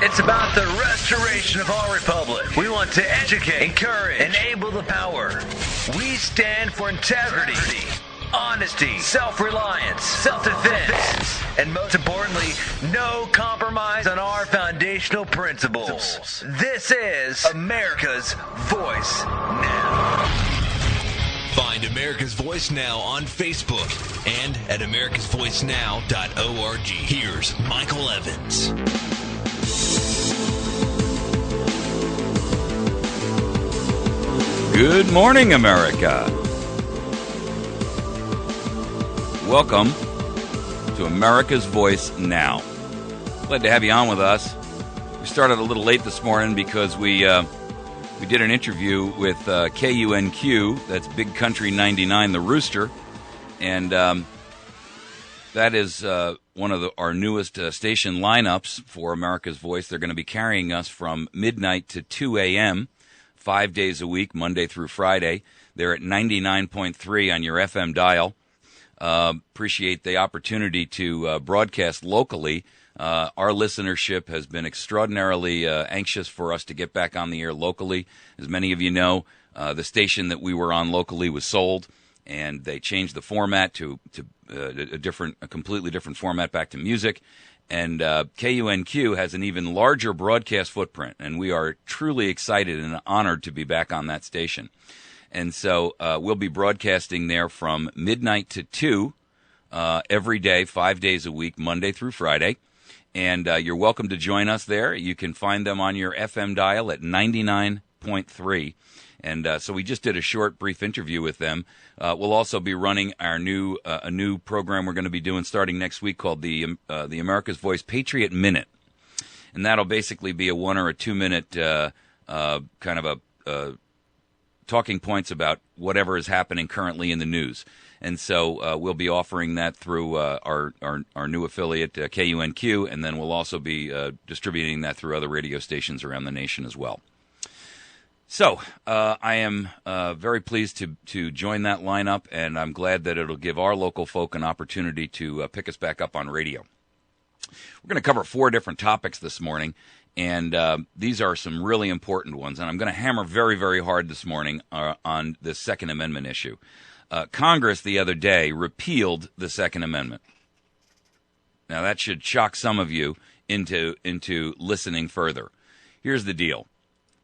It's about the restoration of our republic. We want to educate, encourage, enable the power. We stand for integrity, honesty, self-reliance, self-defense, and most importantly, no compromise on our foundational principles. This is America's Voice Now. Find America's Voice Now on Facebook and at americasvoicenow.org. Here's Michael Evans. Good morning, America. Welcome to America's Voice Now. Glad to have you on with us. We started a little late this morning because we did an interview with KUNQ, that's Big Country 99, the Rooster, and that is one of our newest station lineups for America's Voice. They're going to be carrying us from midnight to 2 a.m., 5 days a week, Monday through Friday. They're at 99.3 on your FM dial. Appreciate the opportunity to broadcast locally. Our listenership has been extraordinarily anxious for us to get back on the air locally. As many of you know, the station that we were on locally was sold, and they changed the format to a completely different format back to music. And KUNQ has an even larger broadcast footprint, and we are truly excited and honored to be back on that station. And so we'll be broadcasting there from midnight to 2 every day, 5 days a week, Monday through Friday. And you're welcome to join us there. You can find them on your FM dial at 99.3. And so we just did a short, brief interview with them. We'll also be running our a new program we're going to be doing starting next week called the America's Voice Patriot Minute. And that'll basically be a 1 or a 2 minute kind of a talking points about whatever is happening currently in the news. And so we'll be offering that through our new affiliate, KUNQ, and then we'll also be distributing that through other radio stations around the nation as well. So I am very pleased to join that lineup, and I'm glad that it'll give our local folk an opportunity to pick us back up on radio. We're going to cover 4 different topics this morning, and these are some really important ones, and I'm going to hammer very, very hard this morning on the Second Amendment issue. Congress the other day repealed the Second Amendment. Now, that should shock some of you into listening further. Here's the deal.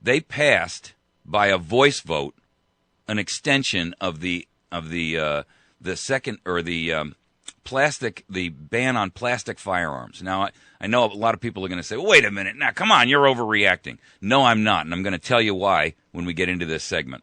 They passed by a voice vote an extension of the second or the ban on plastic firearms. Now, I know a lot of people are going to say, well, wait a minute. Now, come on, you're overreacting. No, I'm not, and I'm going to tell you why when we get into this segment.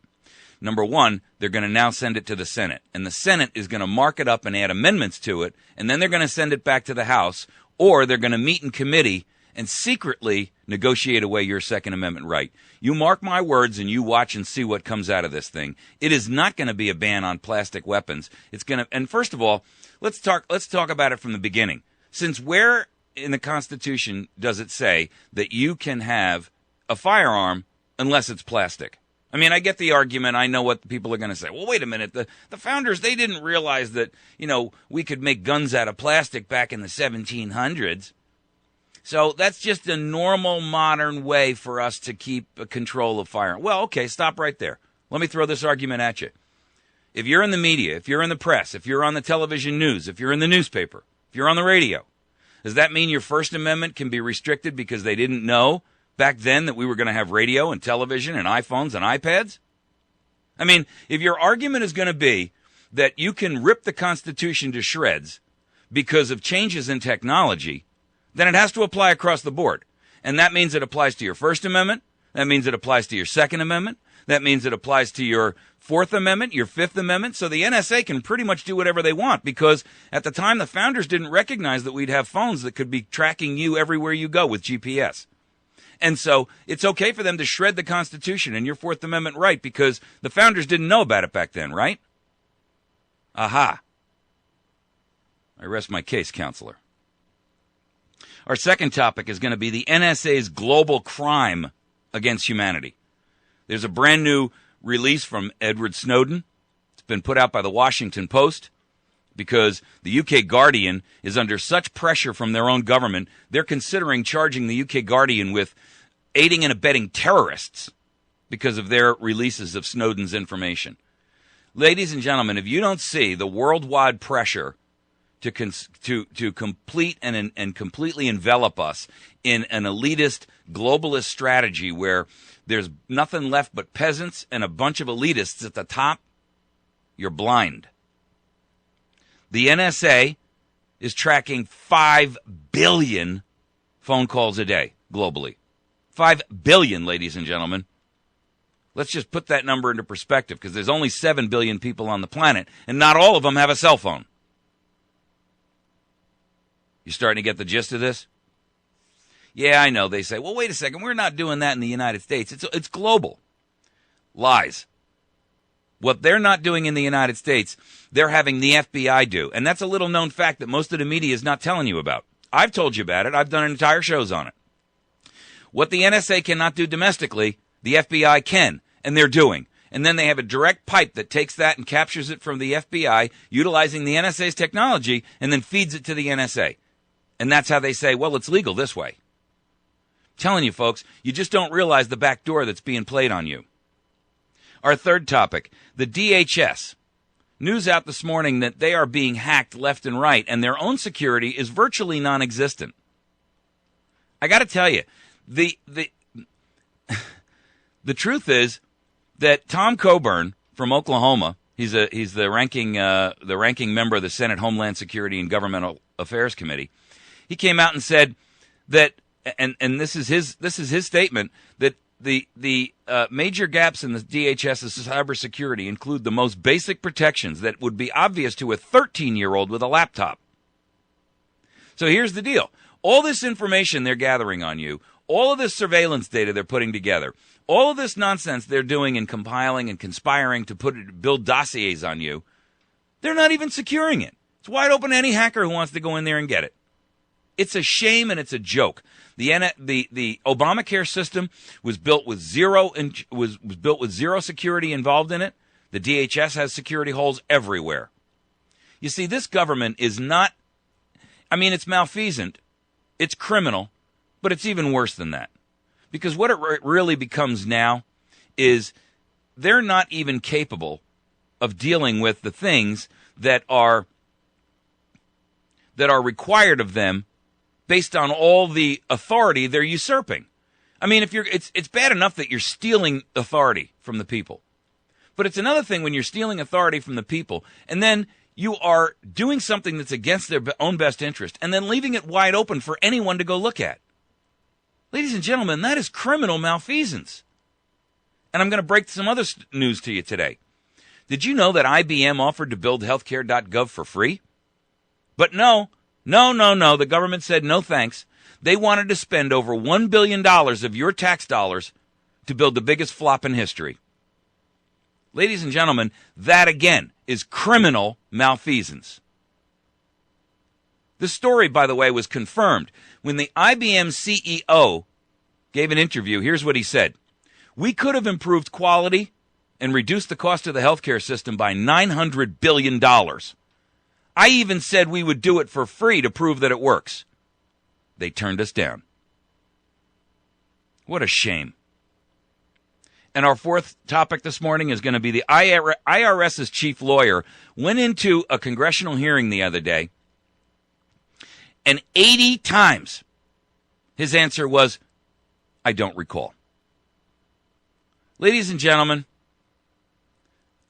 Number one, they're going to now send it to the Senate, and the Senate is going to mark it up and add amendments to it, and then they're going to send it back to the House, or they're going to meet in committee and secretly negotiate away your Second Amendment right. You mark my words and you watch and see what comes out of this thing. It is not going to be a ban on plastic weapons. It's going to, and first of all, let's talk about it from the beginning. Since where in the Constitution does it say that you can have a firearm unless it's plastic? I mean, I get the argument. I know what people are going to say. Well, wait a minute. The founders, they didn't realize that, we could make guns out of plastic back in the 1700s. So that's just a normal modern way for us to keep control of firearms. Well, okay, stop right there. Let me throw this argument at you. If you're in the media, if you're in the press, if you're on the television news, if you're in the newspaper, if you're on the radio, does that mean your First Amendment can be restricted because they didn't know back then that we were going to have radio and television and iPhones and iPads? I mean, if your argument is going to be that you can rip the Constitution to shreds because of changes in technology, then it has to apply across the board. And that means it applies to your First Amendment. That means it applies to your Second Amendment. That means it applies to your Fourth Amendment, your Fifth Amendment. So the NSA can pretty much do whatever they want because at the time the founders didn't recognize that we'd have phones that could be tracking you everywhere you go with GPS. And so it's okay for them to shred the Constitution and your Fourth Amendment right because the founders didn't know about it back then, right? Aha. I rest my case, counselor. Our second topic is going to be the NSA's global crime against humanity. There's a brand new release from Edward Snowden. It's been put out by the Washington Post. because the UK Guardian is under such pressure from their own government, they're considering charging the UK Guardian with aiding and abetting terrorists because of their releases of Snowden's information. Ladies and gentlemen, if you don't see the worldwide pressure to complete and completely envelop us in an elitist, globalist strategy where there's nothing left but peasants and a bunch of elitists at the top, you're blind. The NSA is tracking 5 billion phone calls a day globally. 5 billion, ladies and gentlemen. Let's just put that number into perspective, because there's only 7 billion people on the planet, and not all of them have a cell phone. You starting to get the gist of this? Yeah, I know. They say, well, wait a second. We're not doing that in the United States. It's global. Lies. What they're not doing in the United States, they're having the FBI do. And that's a little known fact that most of the media is not telling you about. I've told you about it. I've done entire shows on it. What the NSA cannot do domestically, the FBI can, and they're doing. And then they have a direct pipe that takes that and captures it from the FBI, utilizing the NSA's technology, and then feeds it to the NSA. And that's how they say, well, it's legal this way. I'm telling you, folks, you just don't realize the back door that's being played on you. Our third topic, the DHS. News out this morning that they are being hacked left and right, and their own security is virtually non-existent. I got to tell you, the truth is that Tom Coburn from Oklahoma, he's the ranking member of the Senate Homeland Security and Governmental Affairs Committee. He came out and said that, and this is his statement, that the major gaps in the DHS's cybersecurity include the most basic protections that would be obvious to a 13-year-old with a laptop. So here's the deal. All this information they're gathering on you, all of this surveillance data they're putting together, all of this nonsense they're doing and compiling and conspiring to build dossiers on you, they're not even securing it. It's wide open to any hacker who wants to go in there and get it. It's a shame and it's a joke. The Obamacare system was built with zero security involved in it. The DHS has security holes everywhere. You see, this government is not, it's malfeasant, it's criminal, but it's even worse than that. Because what it really becomes now is they're not even capable of dealing with the things that are required of them based on all the authority they're usurping. It's bad enough that you're stealing authority from the people. But it's another thing when you're stealing authority from the people and then you are doing something that's against their own best interest and then leaving it wide open for anyone to go look at. Ladies and gentlemen, that is criminal malfeasance. And I'm going to break some other news to you today. Did you know that IBM offered to build healthcare.gov for free? But no. The government said no thanks. They wanted to spend over $1 billion of your tax dollars to build the biggest flop in history. Ladies and gentlemen, that again is criminal malfeasance. This story, by the way, was confirmed when the IBM CEO gave an interview. Here's what he said. We could have improved quality and reduced the cost of the healthcare system by $900 billion. I even said we would do it for free to prove that it works. They turned us down. What a shame. And our fourth topic this morning is going to be the IRS's chief lawyer went into a congressional hearing the other day, and 80 times his answer was, I don't recall. Ladies and gentlemen,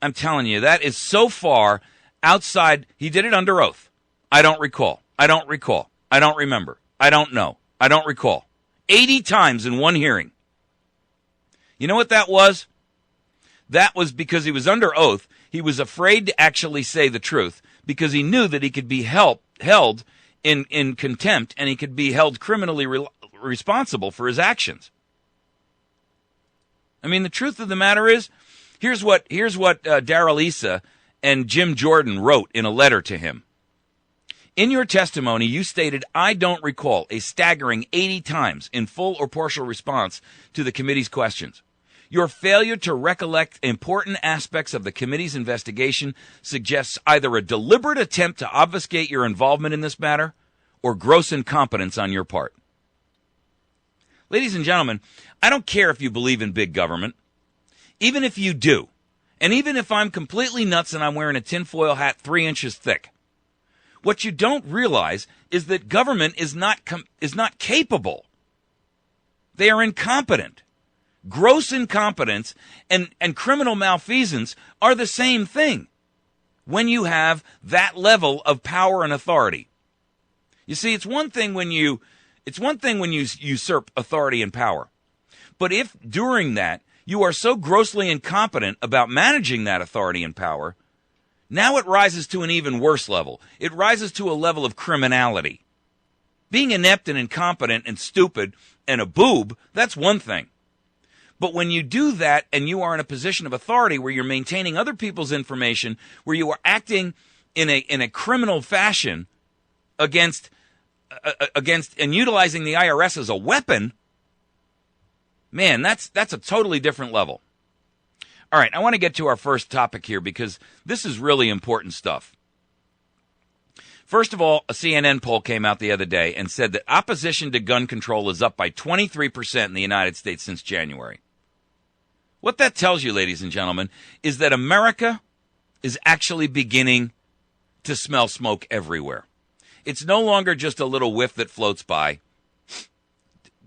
I'm telling you, that is so far outside. He did it under oath. I don't recall. I don't recall. I don't remember. I don't know. I don't recall. 80 times in one hearing. You know what that was? That was because he was under oath. He was afraid to actually say the truth because he knew that he could be held in contempt and he could be held criminally responsible for his actions. The truth of the matter is, here's what Darrell Issa and Jim Jordan wrote in a letter to him. In your testimony, you stated, I don't recall, a staggering 80 times in full or partial response to the committee's questions. Your failure to recollect important aspects of the committee's investigation suggests either a deliberate attempt to obfuscate your involvement in this matter or gross incompetence on your part. Ladies and gentlemen, I don't care if you believe in big government. Even if you do, and even if I'm completely nuts and I'm wearing a tinfoil hat 3 inches thick, what you don't realize is that government is not capable. They are incompetent. Gross incompetence and criminal malfeasance are the same thing when you have that level of power and authority. You see, it's one thing when you usurp authority and power. But if during that you are so grossly incompetent about managing that authority and power, now it rises to an even worse level. It rises to a level of criminality. Being inept and incompetent and stupid and a boob, that's one thing. But when you do that and you are in a position of authority where you're maintaining other people's information, where you are acting in a criminal fashion against and utilizing the IRS as a weapon, man, that's a totally different level. All right, I want to get to our first topic here because this is really important stuff. First of all, a CNN poll came out the other day and said that opposition to gun control is up by 23% in the United States since January. What that tells you, ladies and gentlemen, is that America is actually beginning to smell smoke everywhere. It's no longer just a little whiff that floats by.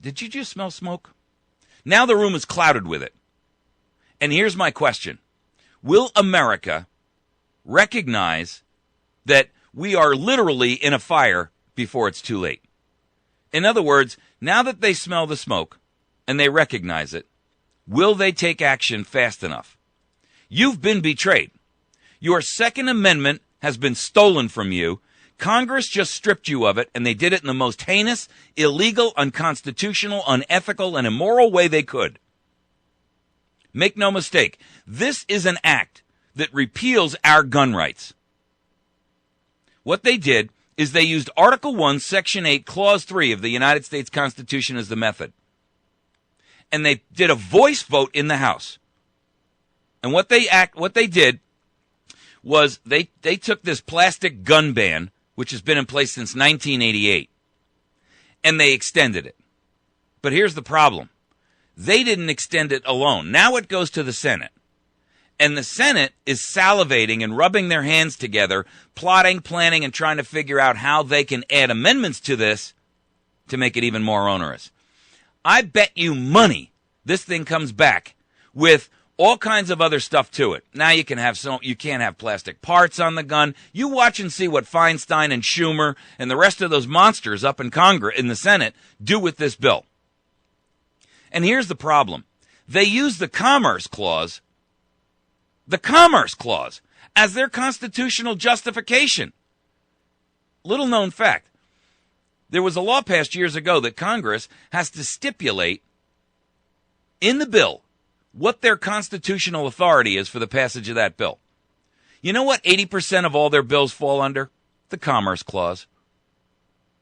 Did you just smell smoke? Now the room is clouded with it. And here's my question. Will America recognize that we are literally in a fire before it's too late? In other words, now that they smell the smoke and they recognize it, will they take action fast enough? You've been betrayed. Your Second Amendment has been stolen from you. Congress just stripped you of it, and they did it in the most heinous, illegal, unconstitutional, unethical, and immoral way they could. Make no mistake, this is an act that repeals our gun rights. What they did is they used Article 1, Section 8, Clause 3 of the United States Constitution as the method. And they did a voice vote in the House. And what they did was they took this plastic gun ban, which has been in place since 1988, and they extended it. But here's the problem. They didn't extend it alone. Now it goes to the Senate. And the Senate is salivating and rubbing their hands together, plotting, planning, and trying to figure out how they can add amendments to this to make it even more onerous. I bet you money this thing comes back with all kinds of other stuff to it. Now you can't have plastic parts on the gun. You watch and see what Feinstein and Schumer and the rest of those monsters up in Congress, in the Senate, do with this bill. And here's the problem. They use the Commerce Clause, as their constitutional justification. Little known fact. There was a law passed years ago that Congress has to stipulate in the bill what their constitutional authority is for the passage of that bill. You know what 80% of all their bills fall under? The Commerce Clause.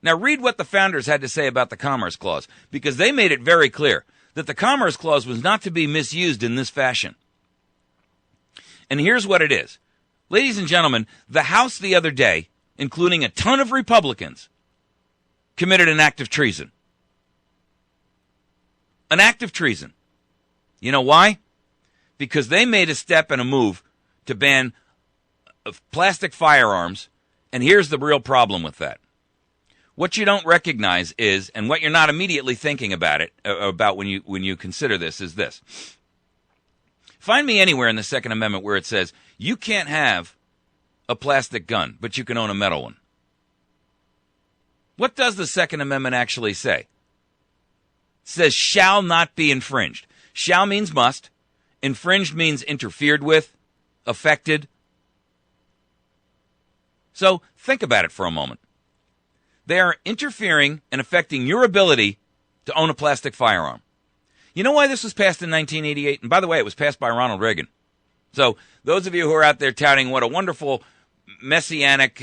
Now read what the founders had to say about the Commerce Clause, because they made it very clear that the Commerce Clause was not to be misused in this fashion. And here's what it is. Ladies and gentlemen, the House the other day, including a ton of Republicans, committed an act of treason. An act of treason. You know why? Because they made a step and a move to ban plastic firearms, and here's the real problem with that. What you don't recognize is, and what you're not immediately thinking about when you consider this, is this. Find me anywhere in the Second Amendment where it says you can't have a plastic gun, but you can own a metal one. What does the Second Amendment actually say? It says shall not be infringed. Shall means must. Infringed means interfered with, affected. So think about it for a moment. They are interfering and affecting your ability to own a plastic firearm. You know why this was passed in 1988? And by the way, it was passed by Ronald Reagan. So those of you who are out there touting what a wonderful messianic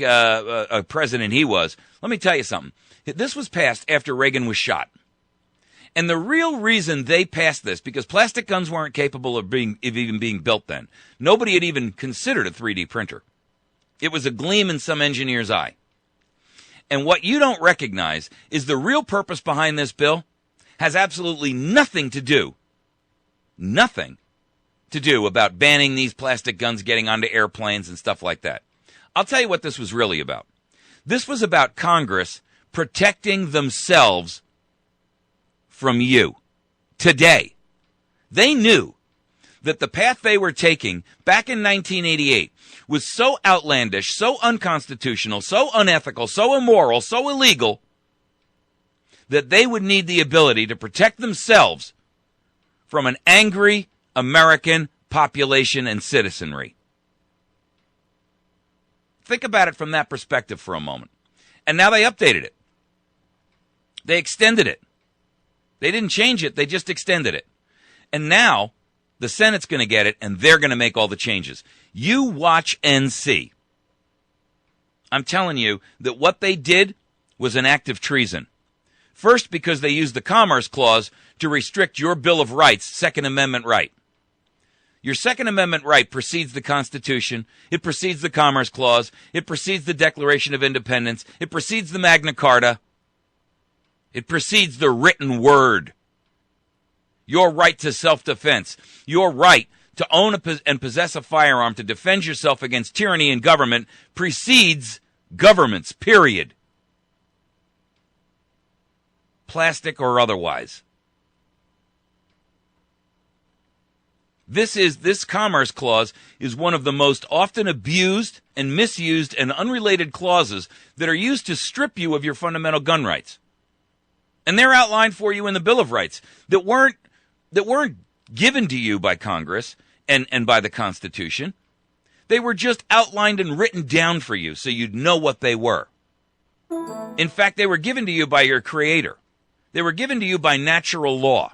president he was, let me tell you something. This was passed after Reagan was shot. And the real reason they passed this, because plastic guns weren't capable of even being built then. Nobody had even considered a 3D printer. It was a gleam in some engineer's eye. And what you don't recognize is the real purpose behind this bill has absolutely nothing to do about banning these plastic guns getting onto airplanes and stuff like that. I'll tell you what this was really about. This was about Congress protecting themselves from you today. They knew that the path they were taking back in 1988 was so outlandish, so unconstitutional, so unethical, so immoral, so illegal, that they would need the ability to protect themselves from an angry American population and citizenry. Think about it from that perspective for a moment. And now they updated it. They extended it. They didn't change it, they just extended it. And now the Senate's going to get it, and they're going to make all the changes. You watch and see. I'm telling you that what they did was an act of treason. First, because they used the Commerce Clause to restrict your Bill of Rights, Second Amendment right. Your Second Amendment right precedes the Constitution. It precedes the Commerce Clause. It precedes the Declaration of Independence. It precedes the Magna Carta. It precedes the written word. Your right to self-defense, your right to own and possess a firearm to defend yourself against tyranny and government precedes governments, period. Plastic or otherwise. This Commerce Clause is one of the most often abused and misused and unrelated clauses that are used to strip you of your fundamental gun rights. And they're outlined for you in the Bill of Rights that weren't given to you by Congress and by the Constitution. They were just outlined and written down for you so you'd know what they were. In fact, they were given to you by your Creator. They were given to you by natural law,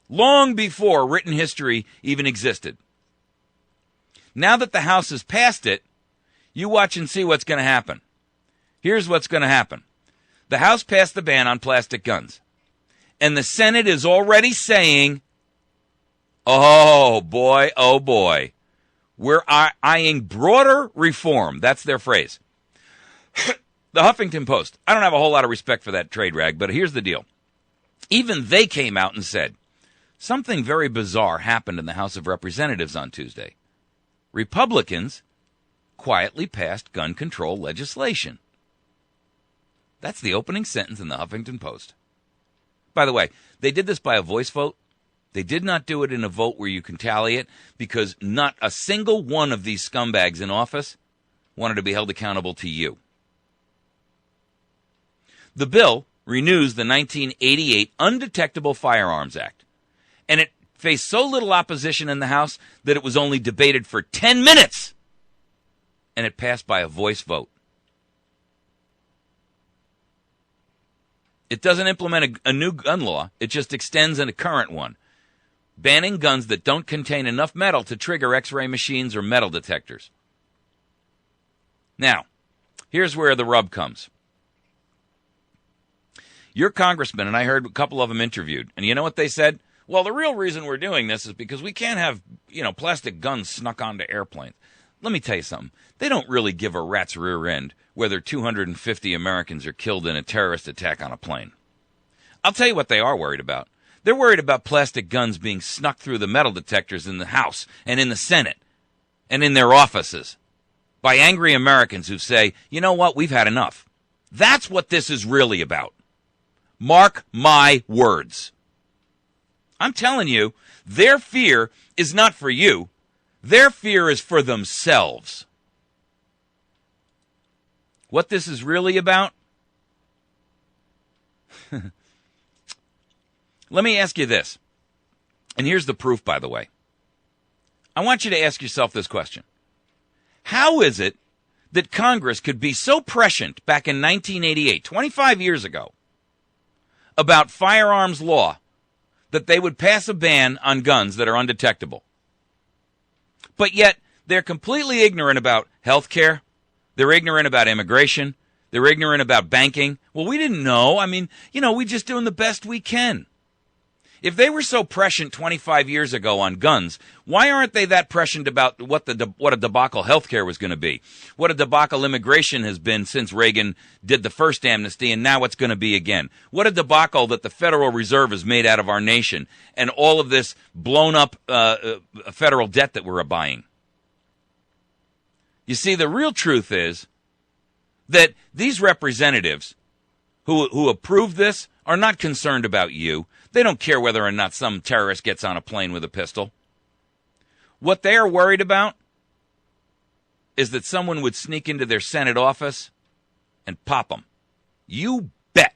long before written history even existed. Now that the House has passed it, you watch and see what's going to happen. Here's what's going to happen. The House passed the ban on plastic guns. And the Senate is already saying, oh boy, we're eyeing broader reform. That's their phrase. The Huffington Post. I don't have a whole lot of respect for that trade rag, but here's the deal. Even they came out and said, something very bizarre happened in the House of Representatives on Tuesday. Republicans quietly passed gun control legislation. That's the opening sentence in the Huffington Post. By the way, they did this by a voice vote. They did not do it in a vote where you can tally it because not a single one of these scumbags in office wanted to be held accountable to you. The bill renews the 1988 Undetectable Firearms Act, and it faced so little opposition in the House that it was only debated for 10 minutes, and it passed by a voice vote. It doesn't implement a new gun law. It just extends a current one, banning guns that don't contain enough metal to trigger X-ray machines or metal detectors. Now, here's where the rub comes. Your congressman, and I heard a couple of them interviewed, and you know what they said? Well, the real reason we're doing this is because we can't have, plastic guns snuck onto airplanes. Let me tell you something. They don't really give a rat's rear end whether 250 Americans are killed in a terrorist attack on a plane. I'll tell you what they are worried about. They're worried about plastic guns being snuck through the metal detectors in the House and in the Senate and in their offices by angry Americans who say, you know what, we've had enough. That's what this is really about. Mark my words. I'm telling you, their fear is not for you. Their fear is for themselves. What this is really about? Let me ask you this. And here's the proof, by the way. I want you to ask yourself this question. How is it that Congress could be so prescient back in 1988, 25 years ago, about firearms law that they would pass a ban on guns that are undetectable? But yet, they're completely ignorant about health care. They're ignorant about immigration. They're ignorant about banking. Well, we didn't know. I mean, we're just doing the best we can. If they were so prescient 25 years ago on guns, why aren't they that prescient about what a debacle healthcare was going to be? What a debacle immigration has been since Reagan did the first amnesty, and now it's going to be again. What a debacle that the Federal Reserve has made out of our nation, and all of this blown up federal debt that we're buying. You see, the real truth is that these representatives who approve this are not concerned about you. They don't care whether or not some terrorist gets on a plane with a pistol. What they are worried about is that someone would sneak into their Senate office and pop them. You bet.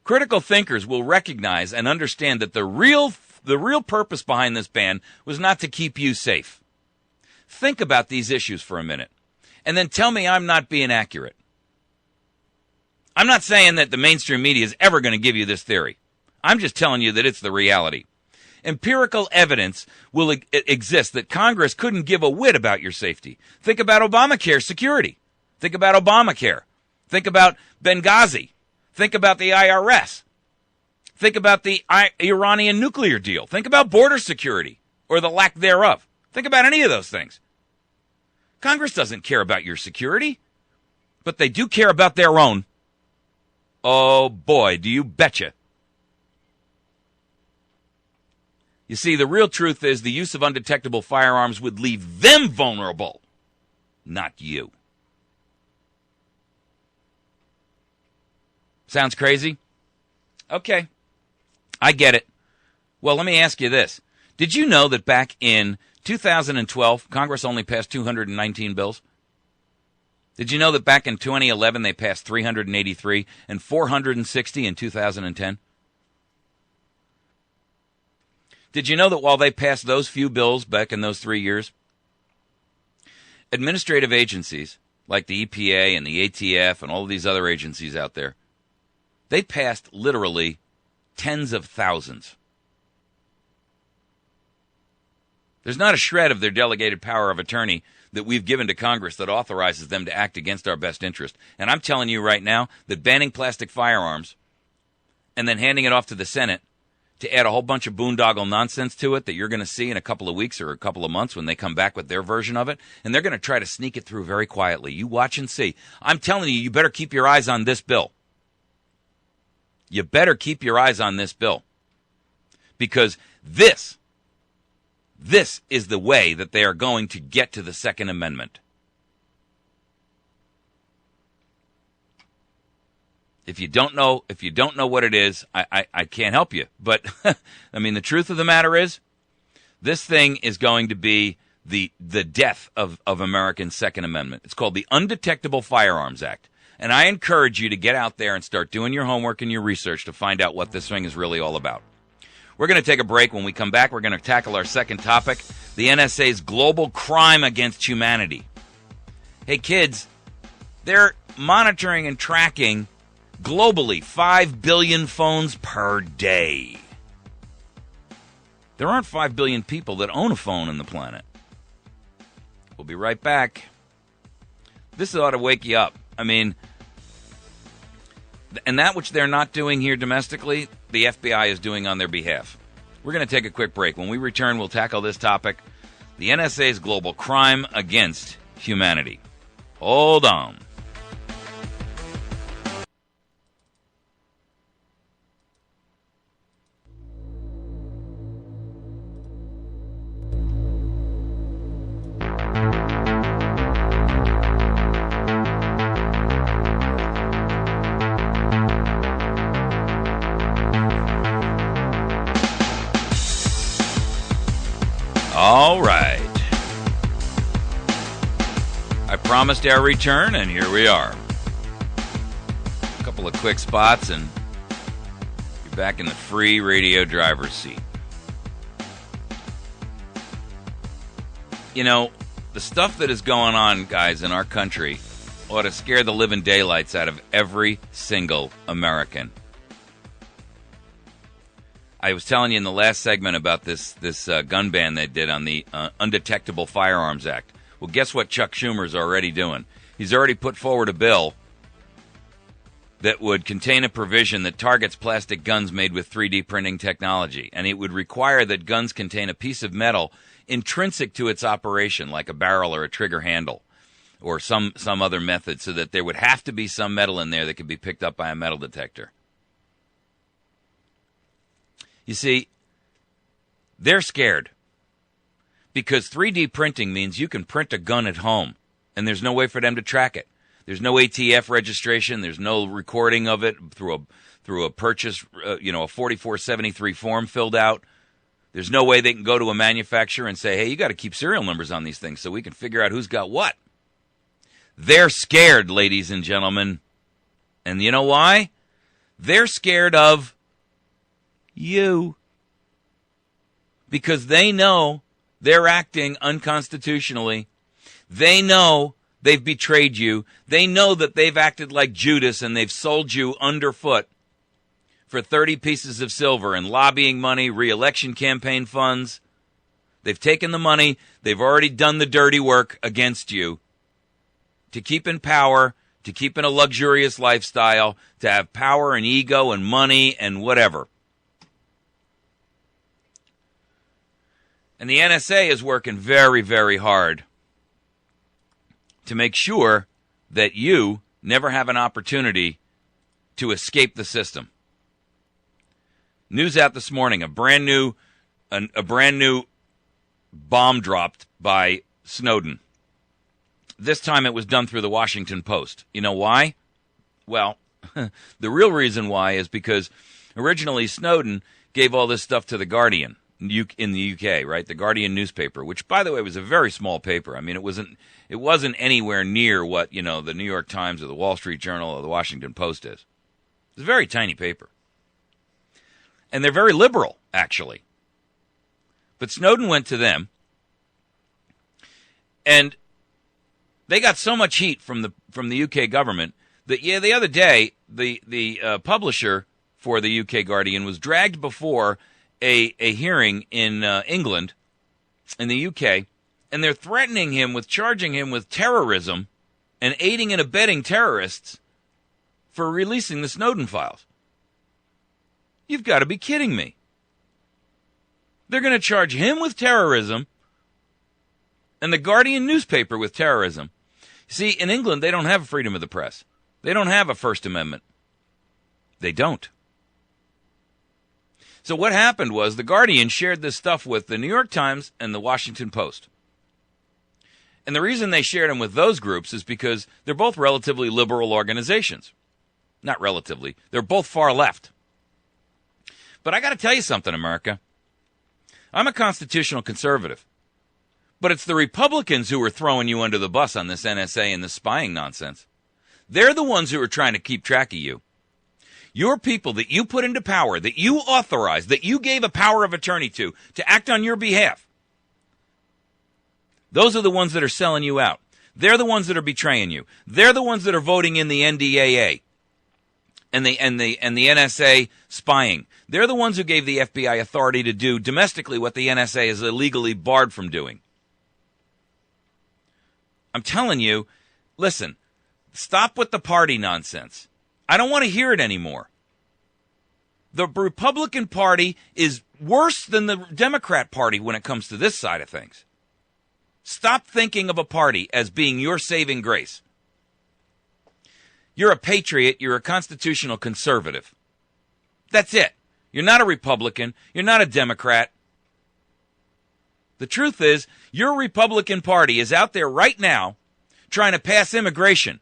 Critical thinkers will recognize and understand that the real purpose behind this ban was not to keep you safe. Think about these issues for a minute, and then tell me I'm not being accurate. I'm not saying that the mainstream media is ever going to give you this theory. I'm just telling you that it's the reality. Empirical evidence will exist that Congress couldn't give a whit about your safety. Think about Obamacare security. Think about Obamacare. Think about Benghazi. Think about the IRS. Think about the Iranian nuclear deal. Think about border security, or the lack thereof. Think about any of those things. Congress doesn't care about your security, but they do care about their own. Oh, boy, do you betcha. You see, the real truth is the use of undetectable firearms would leave them vulnerable, not you. Sounds crazy? Okay, I get it. Well, let me ask you this. Did you know that back in 2012, Congress only passed 219 bills? Did you know that back in 2011 they passed 383 and 460 in 2010? Did you know that while they passed those few bills back in those 3 years, administrative agencies like the EPA and the ATF and all of these other agencies out there, they passed literally tens of thousands. There's not a shred of their delegated power of attorney that we've given to Congress that authorizes them to act against our best interest. And I'm telling you right now that banning plastic firearms and then handing it off to the Senate to add a whole bunch of boondoggle nonsense to it that you're going to see in a couple of weeks or a couple of months when they come back with their version of it, and they're going to try to sneak it through very quietly. You watch and see. I'm telling you, you better keep your eyes on this bill. You better keep your eyes on this bill. Because this is the way that they are going to get to the Second Amendment. If you don't know what it is, I can't help you. But I mean, the truth of the matter is, this thing is going to be the death of American Second Amendment. It's called the Undetectable Firearms Act. And I encourage you to get out there and start doing your homework and your research to find out what this thing is really all about. We're going to take a break. When we come back, we're going to tackle our second topic, the NSA's global crime against humanity. Hey, kids, they're monitoring and tracking globally 5 billion phones per day. There aren't 5 billion people that own a phone on the planet. We'll be right back. This ought to wake you up. I mean, and that which they're not doing here domestically, the FBI is doing on their behalf. We're going to take a quick break. When we return, we'll tackle this topic, the NSA's global crime against humanity. Hold on. All right. I promised our return, and here we are. A couple of quick spots, and you're back in the free radio driver's seat. You know, the stuff that is going on, guys, in our country ought to scare the living daylights out of every single American. I was telling you in the last segment about this gun ban they did on the Undetectable Firearms Act. Well, guess what Chuck Schumer's already doing? He's already put forward a bill that would contain a provision that targets plastic guns made with 3D printing technology, and it would require that guns contain a piece of metal intrinsic to its operation, like a barrel or a trigger handle, or some other method, so that there would have to be some metal in there that could be picked up by a metal detector. You see, they're scared because 3D printing means you can print a gun at home, and there's no way for them to track it. There's no ATF registration. There's no recording of it through a purchase, a 4473 form filled out. There's no way they can go to a manufacturer and say, hey, you got to keep serial numbers on these things so we can figure out who's got what. They're scared, ladies and gentlemen. And you know why? They're scared of you. Because they know they're acting unconstitutionally. They know they've betrayed you. They know that they've acted like Judas and they've sold you underfoot for 30 pieces of silver and lobbying money, re-election campaign funds. They've taken the money. They've already done the dirty work against you to keep in power, to keep in a luxurious lifestyle, to have power and ego and money and whatever. And the NSA is working very, very hard to make sure that you never have an opportunity to escape the system. News out this morning, a brand new bomb dropped by Snowden. This time it was done through the Washington Post. You know why? Well, the real reason why is because originally Snowden gave all this stuff to The Guardian in the UK, right? The Guardian newspaper, which, by the way, was a very small paper. I mean, it wasn't anywhere near what, the New York Times or the Wall Street Journal or the Washington Post is. It's a very tiny paper. And they're very liberal, actually. But Snowden went to them, and they got so much heat from the UK government that, the other day, the publisher for the UK Guardian was dragged before a hearing in England, in the UK, and they're threatening him with charging him with terrorism and aiding and abetting terrorists for releasing the Snowden files. You've got to be kidding me. They're going to charge him with terrorism and the Guardian newspaper with terrorism. See, in England, they don't have freedom of the press. They don't have a First Amendment. They don't. So what happened was the Guardian shared this stuff with the New York Times and the Washington Post. And the reason they shared them with those groups is because they're both relatively liberal organizations. Not relatively. They're both far left. But I got to tell you something, America. I'm a constitutional conservative. But it's the Republicans who are throwing you under the bus on this NSA and this spying nonsense. They're the ones who are trying to keep track of you. Your people that you put into power, that you authorized, that you gave a power of attorney to act on your behalf. Those are the ones that are selling you out. They're the ones that are betraying you. They're the ones that are voting in the NDAA and the NSA spying. They're the ones who gave the FBI authority to do domestically what the NSA is illegally barred from doing. I'm telling you, listen, stop with the party nonsense. I don't want to hear it anymore. The Republican Party is worse than the Democrat Party when it comes to this side of things. Stop thinking of a party as being your saving grace. You're a patriot. You're a constitutional conservative. That's it. You're not a Republican. You're not a Democrat. The truth is, your Republican Party is out there right now trying to pass immigration.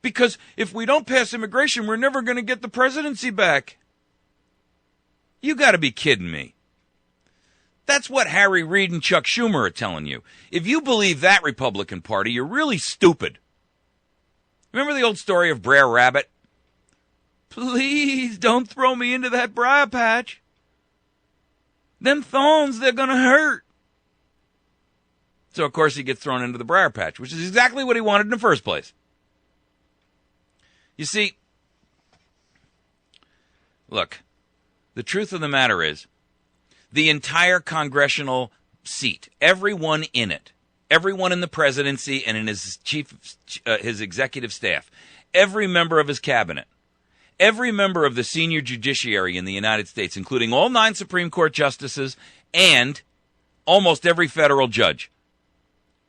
Because if we don't pass immigration, we're never going to get the presidency back. You got to be kidding me. That's what Harry Reid and Chuck Schumer are telling you. If you believe that Republican Party, you're really stupid. Remember the old story of Brer Rabbit? Please don't throw me into that briar patch. Them thorns, they're going to hurt. So, of course, he gets thrown into the briar patch, which is exactly what he wanted in the first place. You see, look, the truth of the matter is, the entire congressional seat, everyone in it, everyone in the presidency and in his executive staff, every member of his cabinet, every member of the senior judiciary in the United States, including all 9 Supreme Court justices and almost every federal judge,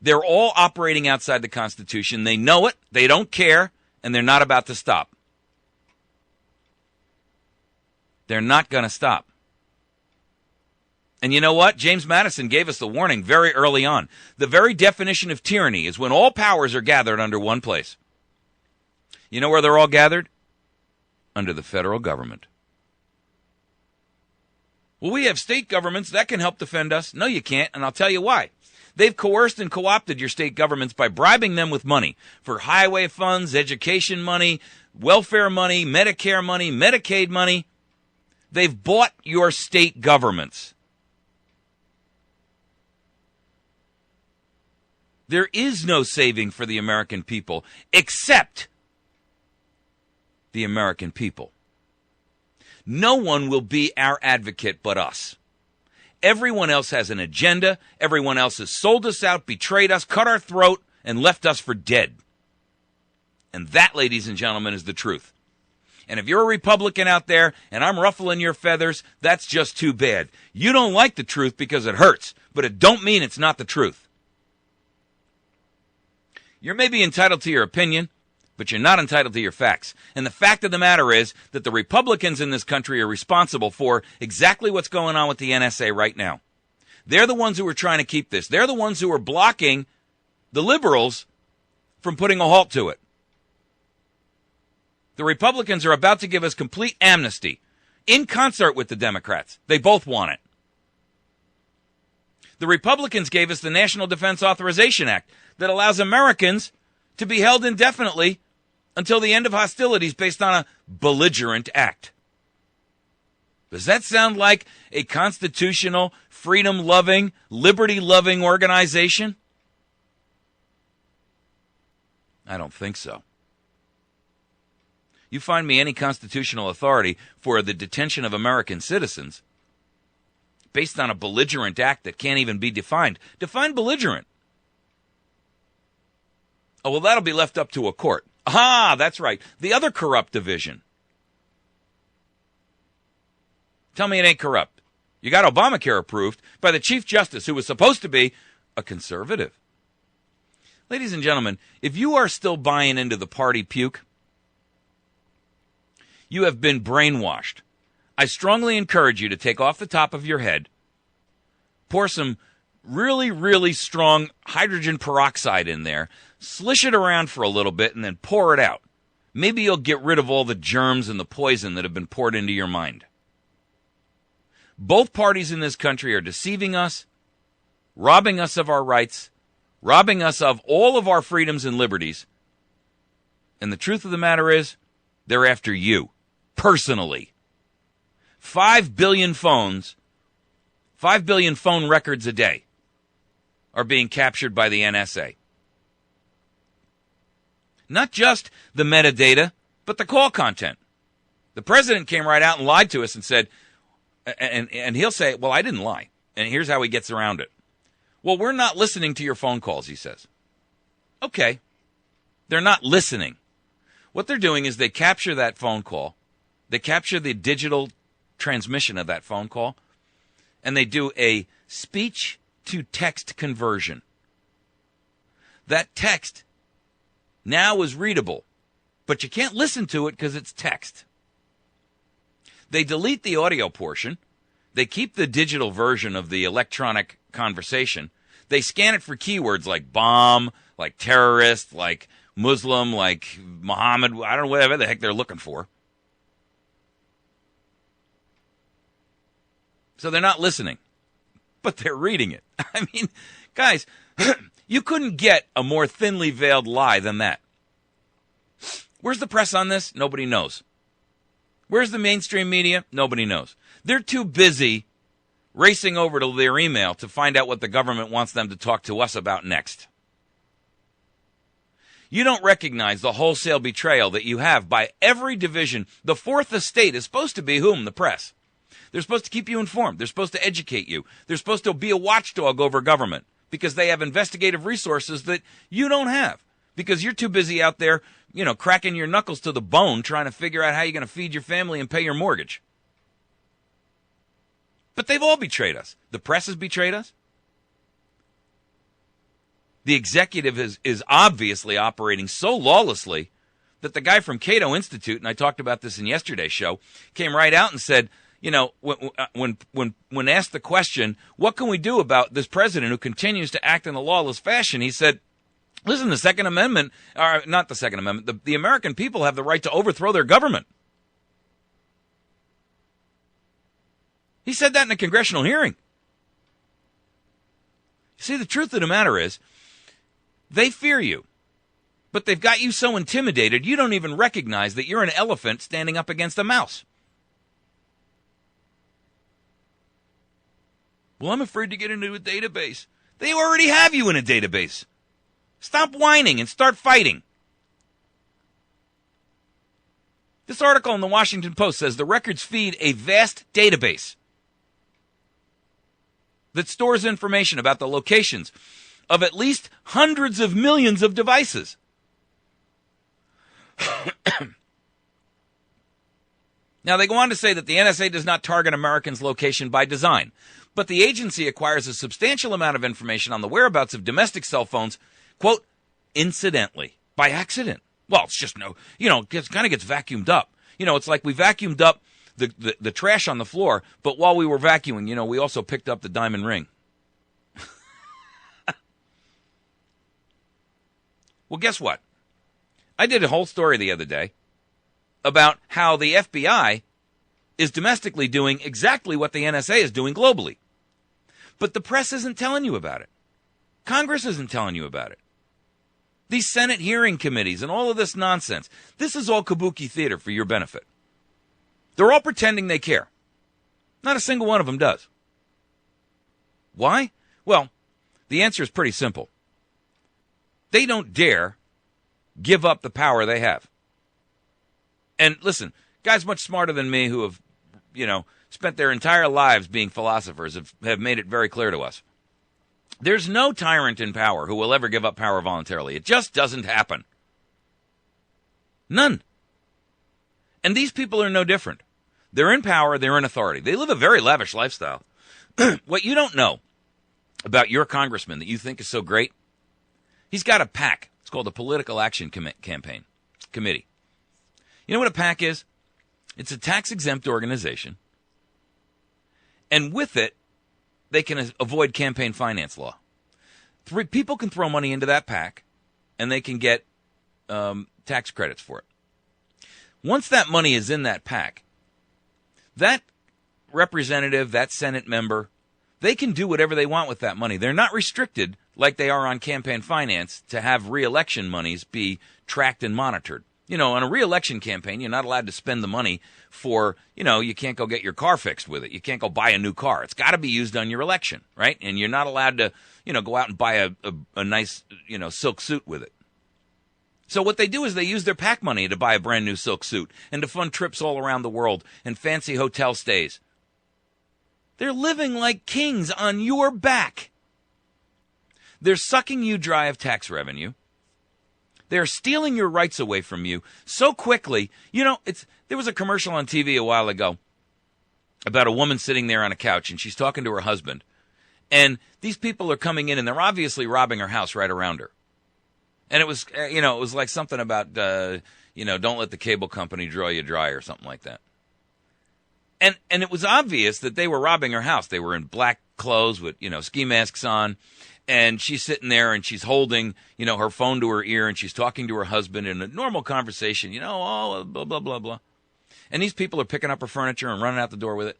they're all operating outside the Constitution. They know it, they don't care, and they're not about to stop. They're not going to stop. And you know what? James Madison gave us the warning very early on. The very definition of tyranny is when all powers are gathered under one place. You know where they're all gathered? Under the federal government. Well, we have state governments that can help defend us. No, you can't, and I'll tell you why. They've coerced and co-opted your state governments by bribing them with money for highway funds, education money, welfare money, Medicare money, Medicaid money. They've bought your state governments. There is no saving for the American people except the American people. No one will be our advocate but us. Everyone else has an agenda. Everyone else has sold us out, betrayed us, cut our throat, and left us for dead. And that, ladies and gentlemen, is the truth. And if you're a Republican out there and I'm ruffling your feathers, that's just too bad. You don't like the truth because it hurts, but it don't mean it's not the truth. You're maybe entitled to your opinion, but you're not entitled to your facts. And the fact of the matter is that the Republicans in this country are responsible for exactly what's going on with the NSA right now. They're the ones who are trying to keep this. They're the ones who are blocking the liberals from putting a halt to it. The Republicans are about to give us complete amnesty in concert with the Democrats. They both want it. The Republicans gave us the National Defense Authorization Act that allows Americans to be held indefinitely until the end of hostilities based on a belligerent act. Does that sound like a constitutional, freedom-loving, liberty-loving organization? I don't think so. You find me any constitutional authority for the detention of American citizens based on a belligerent act that can't even be defined. Define belligerent. Oh, well, that'll be left up to a court. Ah, that's right. The other corrupt division. Tell me it ain't corrupt. You got Obamacare approved by the Chief Justice, who was supposed to be a conservative. Ladies and gentlemen, if you are still buying into the party puke, you have been brainwashed. I strongly encourage you to take off the top of your head, pour some really, really strong hydrogen peroxide in there, slish it around for a little bit, and then pour it out. Maybe you'll get rid of all the germs and the poison that have been poured into your mind. Both parties in this country are deceiving us, robbing us of our rights, robbing us of all of our freedoms and liberties. And the truth of the matter is, they're after you, personally. 5 billion phones, 5 billion phone records a day are being captured by the NSA. Not just the metadata, but the call content. The president came right out and lied to us and said, and he'll say, well, I didn't lie. And here's how he gets around it. Well, we're not listening to your phone calls, he says. Okay. They're not listening. What they're doing is they capture that phone call. They capture the digital transmission of that phone call, and they do a speech-to-text conversion. That text now is readable, but you can't listen to it because it's text. They delete the audio portion. They keep the digital version of the electronic conversation. They scan it for keywords like bomb, like terrorist, like Muslim, like Muhammad, I don't know, whatever the heck they're looking for. So they're not listening, but they're reading it. I mean, guys, you couldn't get a more thinly veiled lie than that. Where's the press on this? Nobody knows. Where's the mainstream media? Nobody knows. They're too busy racing over to their email to find out what the government wants them to talk to us about next. You don't recognize the wholesale betrayal that you have by every division. The fourth estate is supposed to be whom? The press. They're supposed to keep you informed. They're supposed to educate you. They're supposed to be a watchdog over government because they have investigative resources that you don't have. because you're too busy out there, cracking your knuckles to the bone trying to figure out how you're going to feed your family and pay your mortgage. But they've all betrayed us. The press has betrayed us. The executive is obviously operating so lawlessly that the guy from Cato Institute, and I talked about this in yesterday's show, came right out and said, when asked the question, what can we do about this president who continues to act in a lawless fashion? He said, listen, the Second Amendment, or not the Second Amendment, the American people have the right to overthrow their government. He said that in a congressional hearing. You see, the truth of the matter is, they fear you, but they've got you so intimidated you don't even recognize that you're an elephant standing up against a mouse. Well, I'm afraid to get into a database. They already have you in a database. Stop whining and start fighting. This article in the Washington Post says the records feed a vast database that stores information about the locations of at least hundreds of millions of devices. Now, they go on to say that the NSA does not target Americans' location by design, but the agency acquires a substantial amount of information on the whereabouts of domestic cell phones, quote, incidentally, by accident. Well, it's just it kind of gets vacuumed up. It's like we vacuumed up the trash on the floor, but while we were vacuuming, we also picked up the diamond ring. Well, guess what? I did a whole story the other day about how the FBI is domestically doing exactly what the NSA is doing globally. But the press isn't telling you about it. Congress isn't telling you about it. These Senate hearing committees and all of this nonsense, this is all kabuki theater for your benefit. They're all pretending they care. Not a single one of them does. Why? Well, the answer is pretty simple. They don't dare give up the power they have. And listen, guys much smarter than me who have, spent their entire lives being philosophers have made it very clear to us. There's no tyrant in power who will ever give up power voluntarily. It just doesn't happen. None. And these people are no different. They're in power, they're in authority. They live a very lavish lifestyle. What you don't know about your congressman that you think is so great, he's got a PAC. It's called a Political Action Committee. You know what a PAC is? It's a tax-exempt organization. And with it, they can avoid campaign finance law. People can throw money into that PAC, and they can get tax credits for it. Once that money is in that PAC, that representative, that Senate member, they can do whatever they want with that money. They're not restricted like they are on campaign finance to have re-election monies be tracked and monitored. On a re-election campaign, you're not allowed to spend the money for, you can't go get your car fixed with it. You can't go buy a new car. It's got to be used on your election, right? And you're not allowed to, go out and buy a nice, silk suit with it. So what they do is they use their PAC money to buy a brand new silk suit and to fund trips all around the world and fancy hotel stays. They're living like kings on your back. They're sucking you dry of tax revenue. They're stealing your rights away from you so quickly. There was a commercial on TV a while ago about a woman sitting there on a couch, and she's talking to her husband. And these people are coming in, and they're obviously robbing her house right around her. And it was, it was like something about, don't let the cable company draw you dry or something like that. And it was obvious that they were robbing her house. They were in black clothes with, ski masks on. And she's sitting there and she's holding, her phone to her ear and she's talking to her husband in a normal conversation, blah, blah, blah, blah. And these people are picking up her furniture and running out the door with it.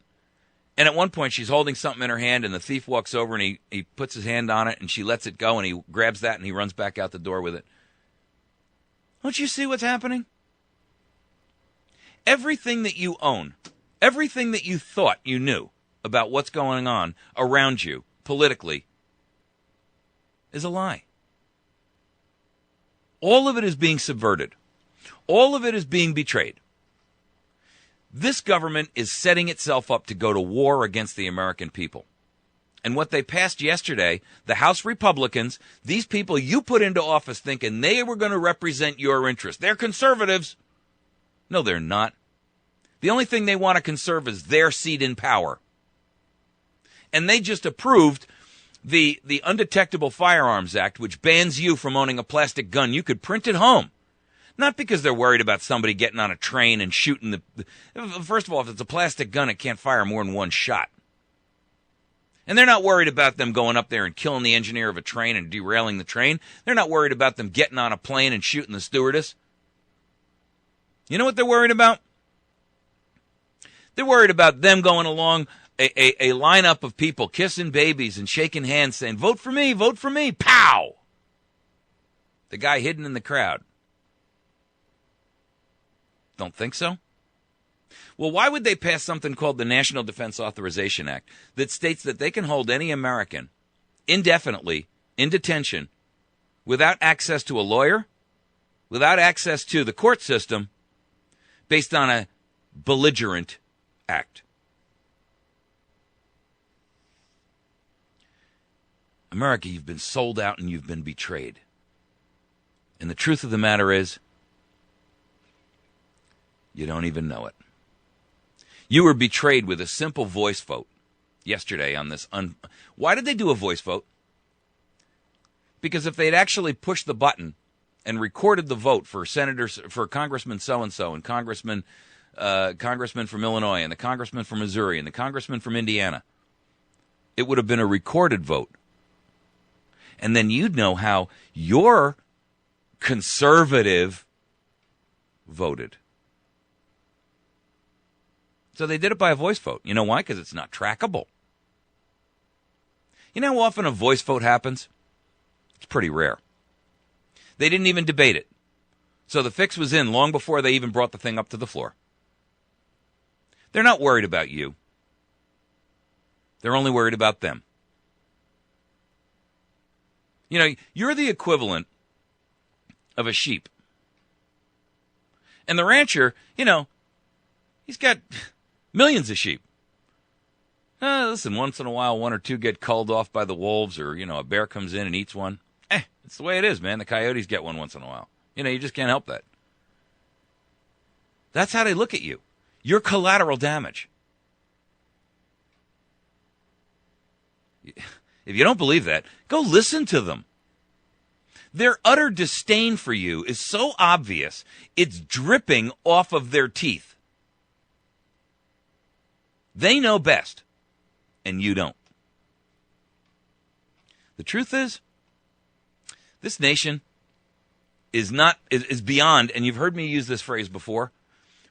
And at one point she's holding something in her hand and the thief walks over and he puts his hand on it and she lets it go and he grabs that and he runs back out the door with it. Don't you see what's happening? Everything that you own, everything that you thought you knew about what's going on around you politically is a lie. All of it is being subverted. All of it is being betrayed. This government is setting itself up to go to war against the American people. And what they passed yesterday, the House Republicans, these people you put into office thinking they were going to represent your interests. They're conservatives. No, they're not. The only thing they want to conserve is their seat in power. And they just approved the Undetectable Firearms Act, which bans you from owning a plastic gun. You could print it home. Not because they're worried about somebody getting on a train and shooting the... First of all, if it's a plastic gun, it can't fire more than one shot. And they're not worried about them going up there and killing the engineer of a train and derailing the train. They're not worried about them getting on a plane and shooting the stewardess. You know what they're worried about? They're worried about them going along a lineup of people kissing babies and shaking hands saying, vote for me, pow! The guy hidden in the crowd. Don't think so? Well, why would they pass something called the National Defense Authorization Act that states that they can hold any American indefinitely in detention without access to a lawyer, without access to the court system, based on a belligerent act? America, you've been sold out and you've been betrayed. And the truth of the matter is, you don't even know it. You were betrayed with a simple voice vote yesterday on this. Why did they do a voice vote? Because if they'd actually pushed the button and recorded the vote for senators, for Congressman so-and-so and Congressman from Illinois and the Congressman from Missouri and the Congressman from Indiana, it would have been a recorded vote. And then you'd know how your conservative voted. So they did it by a voice vote. You know why? Because it's not trackable. You know how often a voice vote happens? It's pretty rare. They didn't even debate it. So the fix was in long before they even brought the thing up to the floor. They're not worried about you. They're only worried about them. You know, you're the equivalent of a sheep. And the rancher, you know, he's got millions of sheep. Listen, once in a while, one or two get culled off by the wolves, or, you know, a bear comes in and eats one. It's the way it is, man. The coyotes get one once in a while. You know, you just can't help that. That's how they look at you. You're collateral damage. If you don't believe that, go listen to them. Their utter disdain for you is so obvious, it's dripping off of their teeth. They know best, and you don't. The truth is, this nation is beyond, and you've heard me use this phrase before,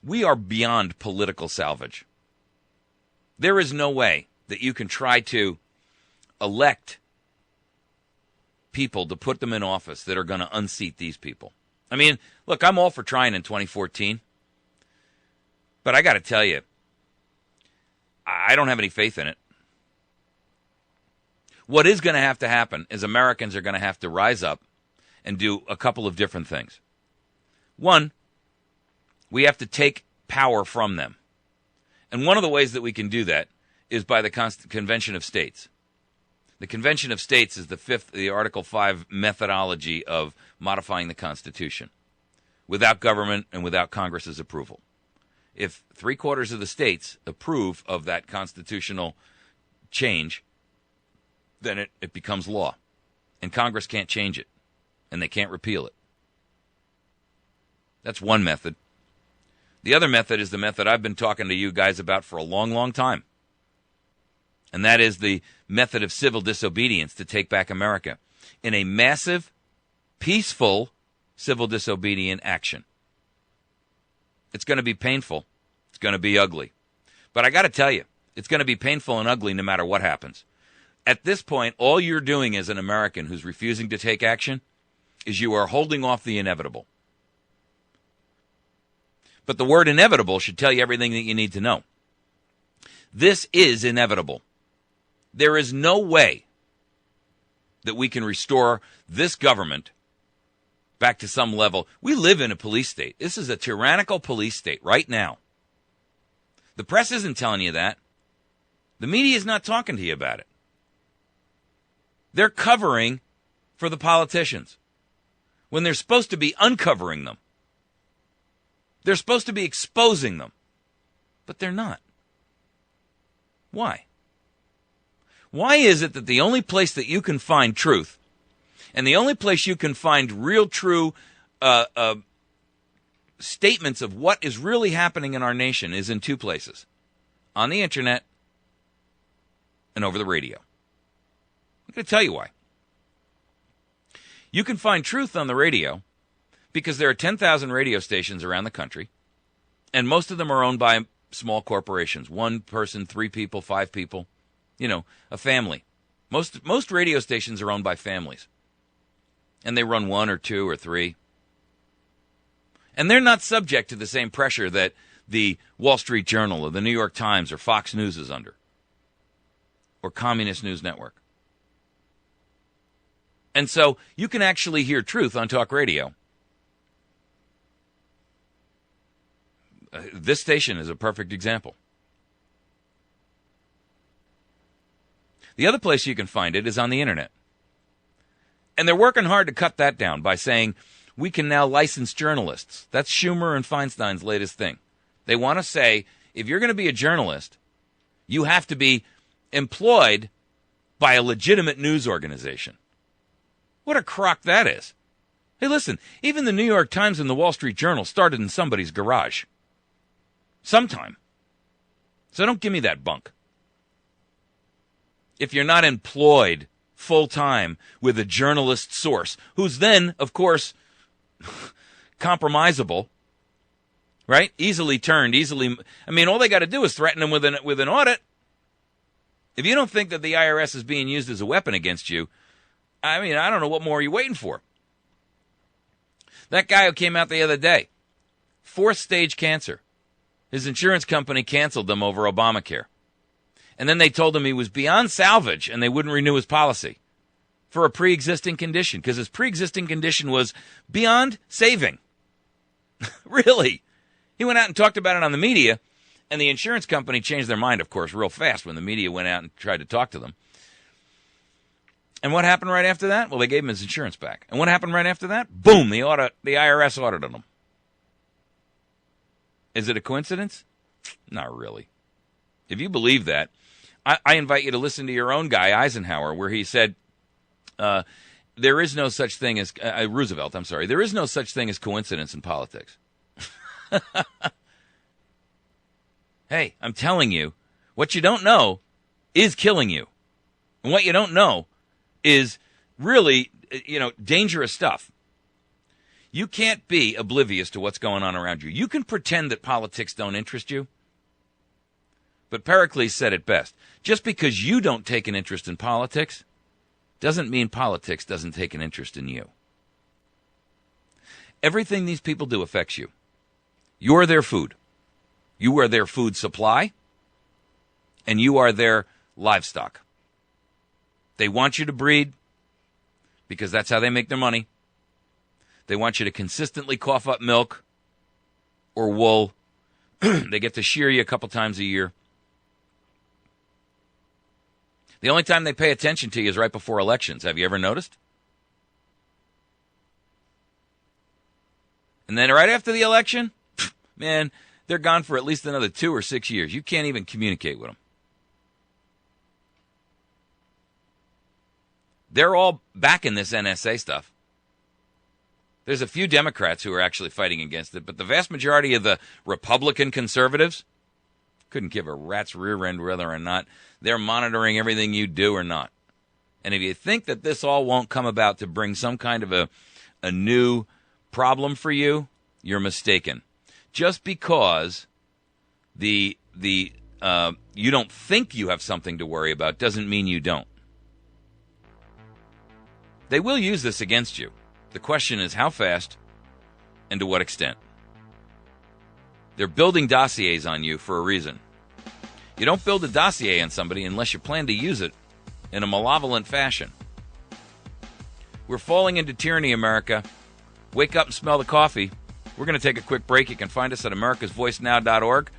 we are beyond political salvage. There is no way that you can try to elect people to put them in office that are going to unseat these people. I mean, look, I'm all for trying in 2014, but I got to tell you, I don't have any faith in it. What is going to have to happen is Americans are going to have to rise up and do a couple of different things. One, we have to take power from them. And one of the ways that we can do that is by the Convention of States. The Convention of States is the Article 5 methodology of modifying the Constitution without government and without Congress's approval. If 3/4 of the states approve of that constitutional change, then it becomes law. And Congress can't change it. And they can't repeal it. That's one method. The other method is the method I've been talking to you guys about for a long, long time. And that is the method of civil disobedience to take back America in a massive, peaceful civil disobedient action. It's going to be painful. It's going to be ugly. But I got to tell you, it's going to be painful and ugly no matter what happens. At this point, all you're doing as an American who's refusing to take action is you are holding off the inevitable. But the word inevitable should tell you everything that you need to know. This is inevitable. There is no way that we can restore this government back to some level. We live in a police state. This is a tyrannical police state right now. The press isn't telling you that. The media is not talking to you about it. They're covering for the politicians when they're supposed to be uncovering them. They're supposed to be exposing them, but they're not. Why? Why is it that the only place that you can find truth and the only place you can find real, true statements of what is really happening in our nation is in two places: on the internet and over the radio? I'm going to tell you why. You can find truth on the radio because there are 10,000 radio stations around the country, and most of them are owned by small corporations. One person, 3 people, 5 people, a family. Most radio stations are owned by families, and they run 1 or 2 or 3. And they're not subject to the same pressure that the Wall Street Journal or the New York Times or Fox News is under, or Communist News Network. And so you can actually hear truth on talk radio. This station is a perfect example. The other place you can find it is on the internet. And they're working hard to cut that down by saying we can now license journalists. That's Schumer and Feinstein's latest thing. They want to say, if you're going to be a journalist, you have to be employed by a legitimate news organization. What a crock that is. Hey, listen, even the New York Times and the Wall Street Journal started in somebody's garage. Sometime. So don't give me that bunk. If you're not employed full-time with a journalist source, who's then, of course, compromisable, right? Easily turned, all they got to do is threaten them with an audit. If you don't think that the IRS is being used as a weapon against you, I don't know what more you're waiting for. That guy who came out the other day, 4th-stage cancer. His insurance company canceled them over Obamacare. And then they told him he was beyond salvage and they wouldn't renew his policy for a pre-existing condition because his pre-existing condition was beyond saving. Really. He went out and talked about it on the media, and the insurance company changed their mind, of course, real fast when the media went out and tried to talk to them. And what happened right after that? Well, they gave him his insurance back. And what happened right after that? Boom, the IRS audited him. Is it a coincidence? Not really. If you believe that, I invite you to listen to your own guy, Eisenhower, where he said, there is no such thing as, Roosevelt, I'm sorry, there is no such thing as coincidence in politics. Hey, I'm telling you, what you don't know is killing you. And what you don't know is really, dangerous stuff. You can't be oblivious to what's going on around you. You can pretend that politics don't interest you. But Pericles said it best. Just because you don't take an interest in politics doesn't mean politics doesn't take an interest in you. Everything these people do affects you. You're their food. You are their food supply. And you are their livestock. They want you to breed because that's how they make their money. They want you to consistently cough up milk or wool. They get to shear you a couple times a year. The only time they pay attention to you is right before elections. Have you ever noticed? And then right after the election, man, they're gone for at least another 2 or 6 years. You can't even communicate with them. They're all back in this NSA stuff. There's a few Democrats who are actually fighting against it, but the vast majority of the Republican conservatives couldn't give a rat's rear end whether or not they're monitoring everything you do or not. And if you think that this all won't come about to bring some kind of a new problem for you, you're mistaken. Just because you don't think you have something to worry about doesn't mean you don't. They will use this against you. The question is how fast and to what extent. They're building dossiers on you for a reason. You don't build a dossier on somebody unless you plan to use it in a malevolent fashion. We're falling into tyranny, America. Wake up and smell the coffee. We're going to take a quick break. You can find us at americasvoicenow.org,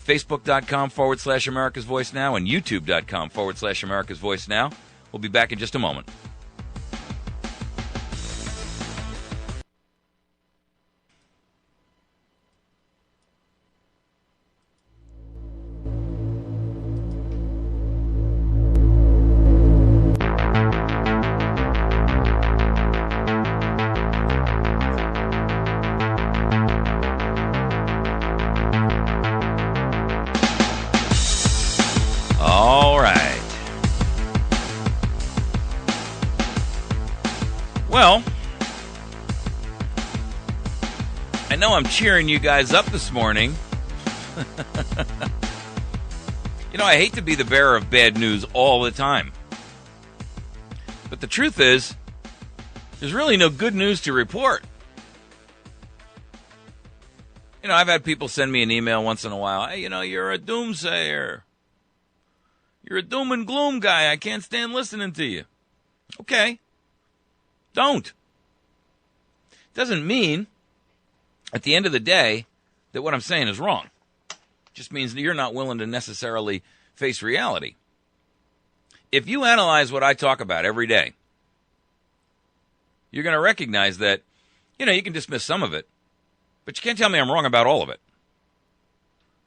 facebook.com/AmericasVoiceNow, and youtube.com/AmericasVoiceNow. We'll be back in just a moment. All right. Well, I know I'm cheering you guys up this morning. You know, I hate to be the bearer of bad news all the time. But the truth is, there's really no good news to report. You know, I've had people send me an email once in a while. Hey, you know, you're a doomsayer. You're a doom and gloom guy. I can't stand listening to you. Okay. Don't. Doesn't mean, at the end of the day, that what I'm saying is wrong. Just means that you're not willing to necessarily face reality. If you analyze what I talk about every day, you're going to recognize that, you know, you can dismiss some of it, but you can't tell me I'm wrong about all of it.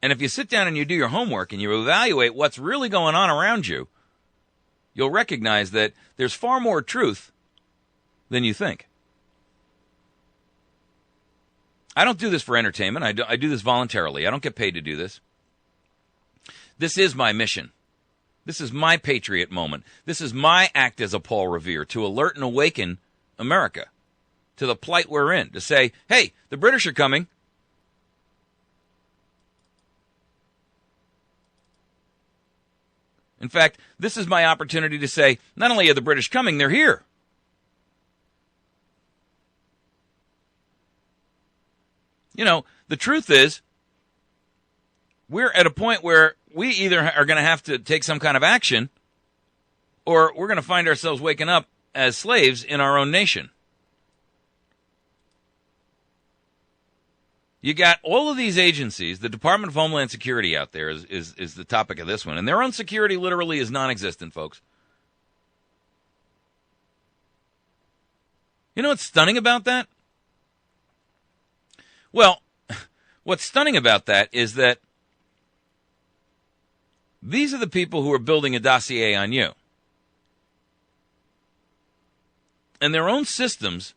And if you sit down and you do your homework and you evaluate what's really going on around you, you'll recognize that there's far more truth than you think. I don't do this for entertainment. I do this voluntarily. I don't get paid to do this. This is my mission. This is my patriot moment. This is my act as a Paul Revere, to alert and awaken America to the plight we're in, to say, hey, the British are coming. In fact, this is my opportunity to say, not only are the British coming, they're here. You know, the truth is, we're at a point where we either are going to have to take some kind of action, or we're going to find ourselves waking up as slaves in our own nation. You got all of these agencies. The Department of Homeland Security out there is the topic of this one. And their own security literally is non-existent, folks. You know what's stunning about that? Well, what's stunning about that is that these are the people who are building a dossier on you. And their own systems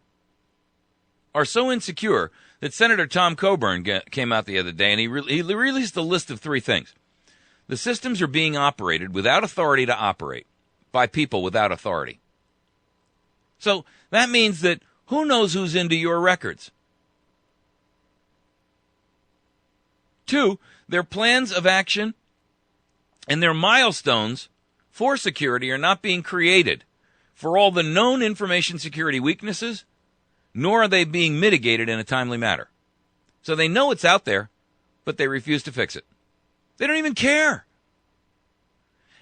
are so insecure that Senator Tom Coburn came out the other day and he released a list of 3 things. The systems are being operated without authority to operate by people without authority. So that means that who knows who's into your records? 2, their plans of action and their milestones for security are not being created for all the known information security weaknesses, nor are they being mitigated in a timely manner. So they know it's out there, but they refuse to fix it. They don't even care.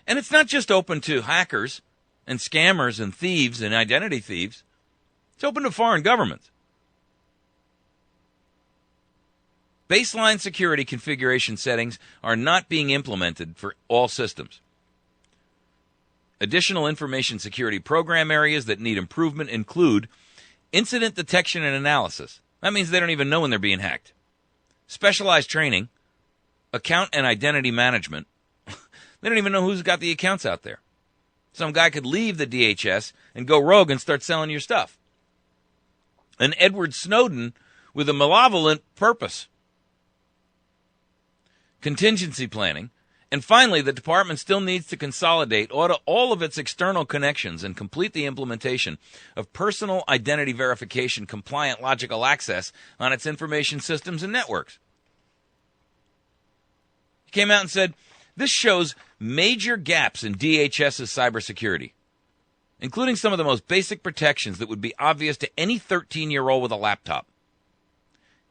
And it's not just open to hackers and scammers and thieves and identity thieves. It's open to foreign governments. Baseline security configuration settings are not being implemented for all systems. Additional information security program areas that need improvement include incident detection and analysis. That means they don't even know when they're being hacked. Specialized training, account and identity management. They don't even know who's got the accounts out there. Some guy could leave the DHS and go rogue and start selling your stuff. An Edward Snowden with a malevolent purpose. Contingency planning. And finally, the department still needs to consolidate all of its external connections and complete the implementation of personal identity verification compliant logical access on its information systems and networks. He came out and said, this shows major gaps in DHS's cybersecurity, including some of the most basic protections that would be obvious to any 13-year-old with a laptop.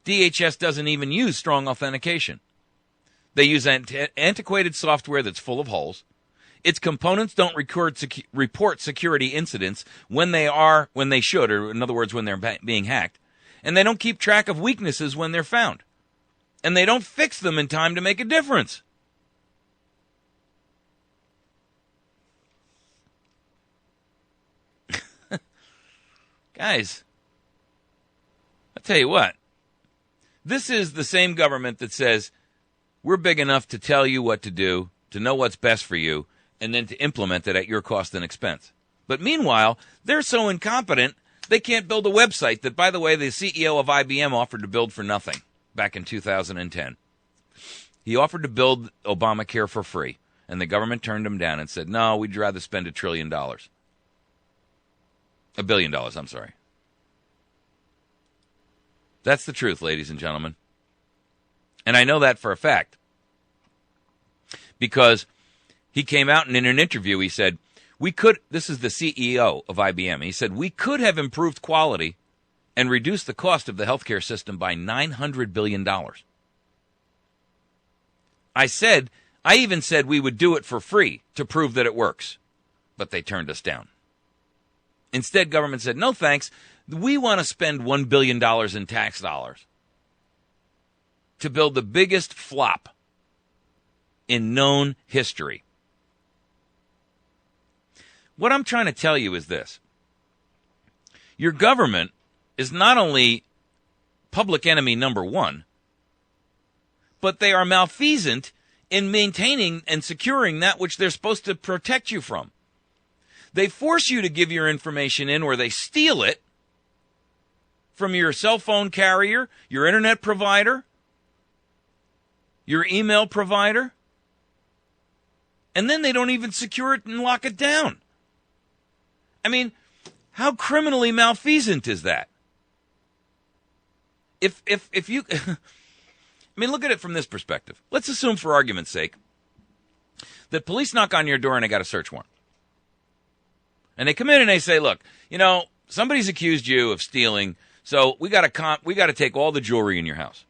DHS doesn't even use strong authentication. They use antiquated software that's full of holes. Its components don't report security incidents when they should, or in other words, when they're being hacked. And they don't keep track of weaknesses when they're found. And they don't fix them in time to make a difference. Guys, I'll tell you what. This is the same government that says we're big enough to tell you what to do, to know what's best for you, and then to implement it at your cost and expense. But meanwhile, they're so incompetent, they can't build a website that, by the way, the CEO of IBM offered to build for nothing back in 2010. He offered to build Obamacare for free, and the government turned him down and said, no, we'd rather spend $1 trillion. $1 billion, I'm sorry. That's the truth, ladies and gentlemen. And I know that for a fact. Because he came out and in an interview, he said, this is the CEO of IBM. He said, we could have improved quality and reduced the cost of the healthcare system by $900 billion. I even said we would do it for free to prove that it works. But they turned us down. Instead, government said, no thanks. We want to spend $1 billion in tax dollars to build the biggest flop in known history. What I'm trying to tell you is this. Your government is not only public enemy number one, but they are malfeasant in maintaining and securing that which they're supposed to protect you from. They force you to give your information in, or they steal it from your cell phone carrier, your internet provider, your email provider, and then they don't even secure it and lock it down. I mean, how criminally malfeasant is that? If you, I mean, look at it from this perspective. Let's assume, for argument's sake, that police knock on your door and they got a search warrant. And they come in and they say, look, somebody's accused you of stealing, so we got to take all the jewelry in your house.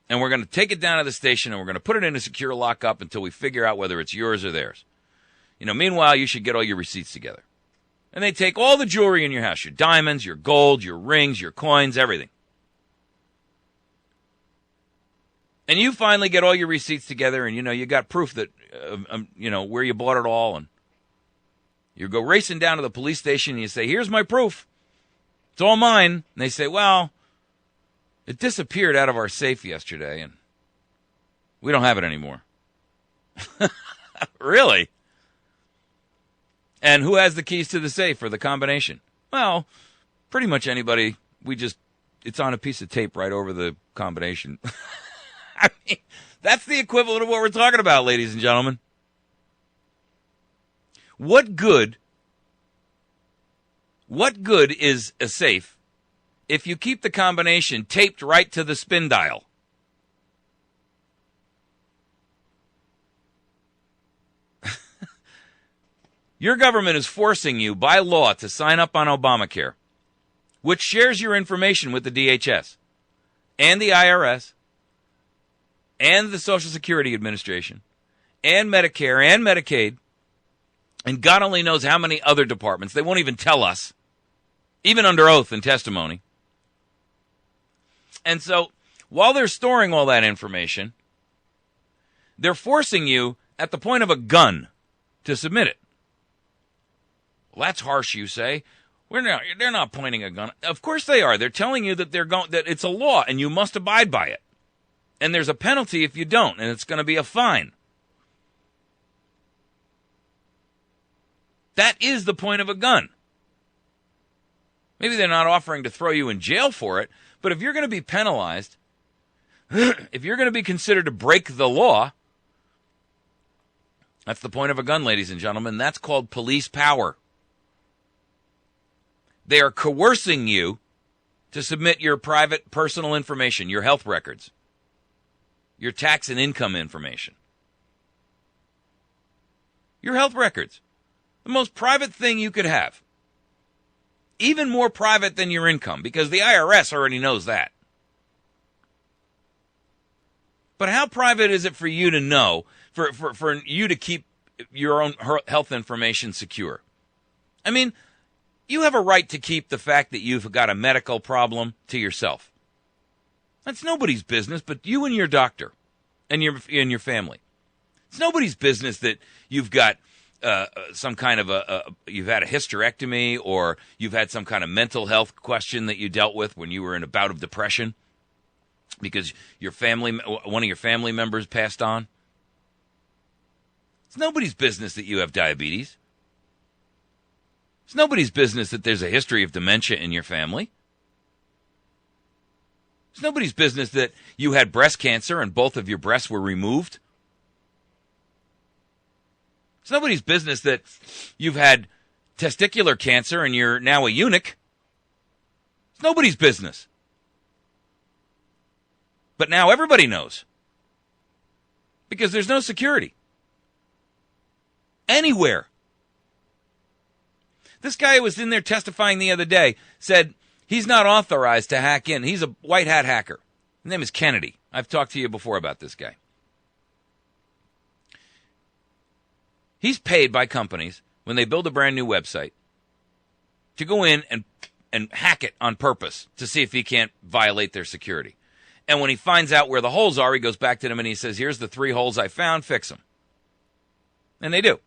And we're going to take it down to the station and we're going to put it in a secure lockup until we figure out whether it's yours or theirs. Meanwhile, you should get all your receipts together. And they take all the jewelry in your house, your diamonds, your gold, your rings, your coins, everything. And you finally get all your receipts together and, you got proof that, where you bought it all. And you go racing down to the police station and you say, here's my proof. It's all mine. And they say, well, it disappeared out of our safe yesterday and we don't have it anymore. Really? And who has the keys to the safe or the combination? Well, pretty much anybody. It's on a piece of tape right over the combination. I mean, that's the equivalent of what we're talking about, ladies and gentlemen. What good is a safe if you keep the combination taped right to the spin dial? Your government is forcing you by law to sign up on Obamacare, which shares your information with the DHS and the IRS and the Social Security Administration and Medicare and Medicaid, and God only knows how many other departments. They won't even tell us, even under oath and testimony. And so, while they're storing all that information, they're forcing you at the point of a gun to submit it. Well, that's harsh, you say. They're not pointing a gun. Of course they are. They're telling you that that it's a law and you must abide by it. And there's a penalty if you don't, and it's going to be a fine. That is the point of a gun. Maybe they're not offering to throw you in jail for it, but if you're going to be penalized, if you're going to be considered to break the law, that's the point of a gun, ladies and gentlemen. That's called police power. They are coercing you to submit your private personal information, your health records, your tax and income information. Your health records. The most private thing you could have. Even more private than your income, because the IRS already knows that. But how private is it for you to know, for you to keep your own health information secure? I mean, you have a right to keep the fact that you've got a medical problem to yourself. That's nobody's business but you and your doctor and your family. It's nobody's business that you've got some kind of you've had a hysterectomy, or you've had some kind of mental health question that you dealt with when you were in a bout of depression because one of your family members passed on. It's nobody's business that you have diabetes. It's nobody's business that there's a history of dementia in your family. It's nobody's business that you had breast cancer and both of your breasts were removed. It's nobody's business that you've had testicular cancer and you're now a eunuch. It's nobody's business. But now everybody knows. Because there's no security. Anywhere. This guy who was in there testifying the other day said he's not authorized to hack in. He's a white hat hacker. His name is Kennedy. I've talked to you before about this guy. He's paid by companies when they build a brand new website to go in and hack it on purpose to see if he can't violate their security. And when he finds out where the holes are, he goes back to them and he says, here's the 3 holes I found, fix them. And they do.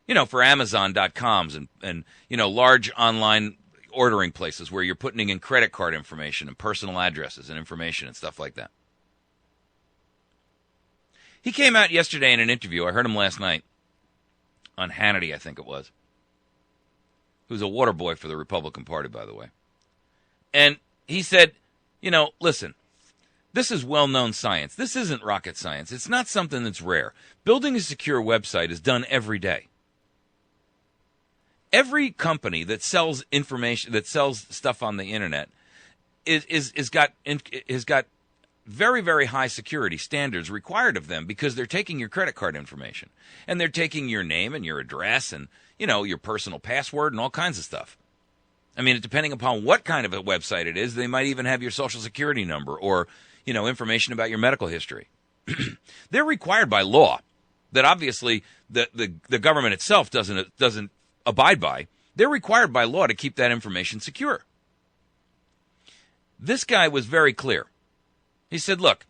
You know, for Amazon.coms and you know, large online ordering places where you're putting in credit card information and personal addresses and information and stuff like that. He came out yesterday in an interview. I heard him last night on Hannity, I think it was. Who's a water boy for the Republican Party, by the way. And he said, you know, listen, this is well-known science. This isn't rocket science. It's not something that's rare. Building a secure website is done every day. Every company that sells information, that sells stuff on the internet, has got very, very high security standards required of them because they're taking your credit card information and they're taking your name and your address and, you know, your personal password and all kinds of stuff. I mean, depending upon what kind of a website it is, they might even have your social security number or, you know, information about your medical history. They're required by law that obviously the government itself doesn't abide by. They're required by law to keep that information secure. This guy was very clear. He said, look,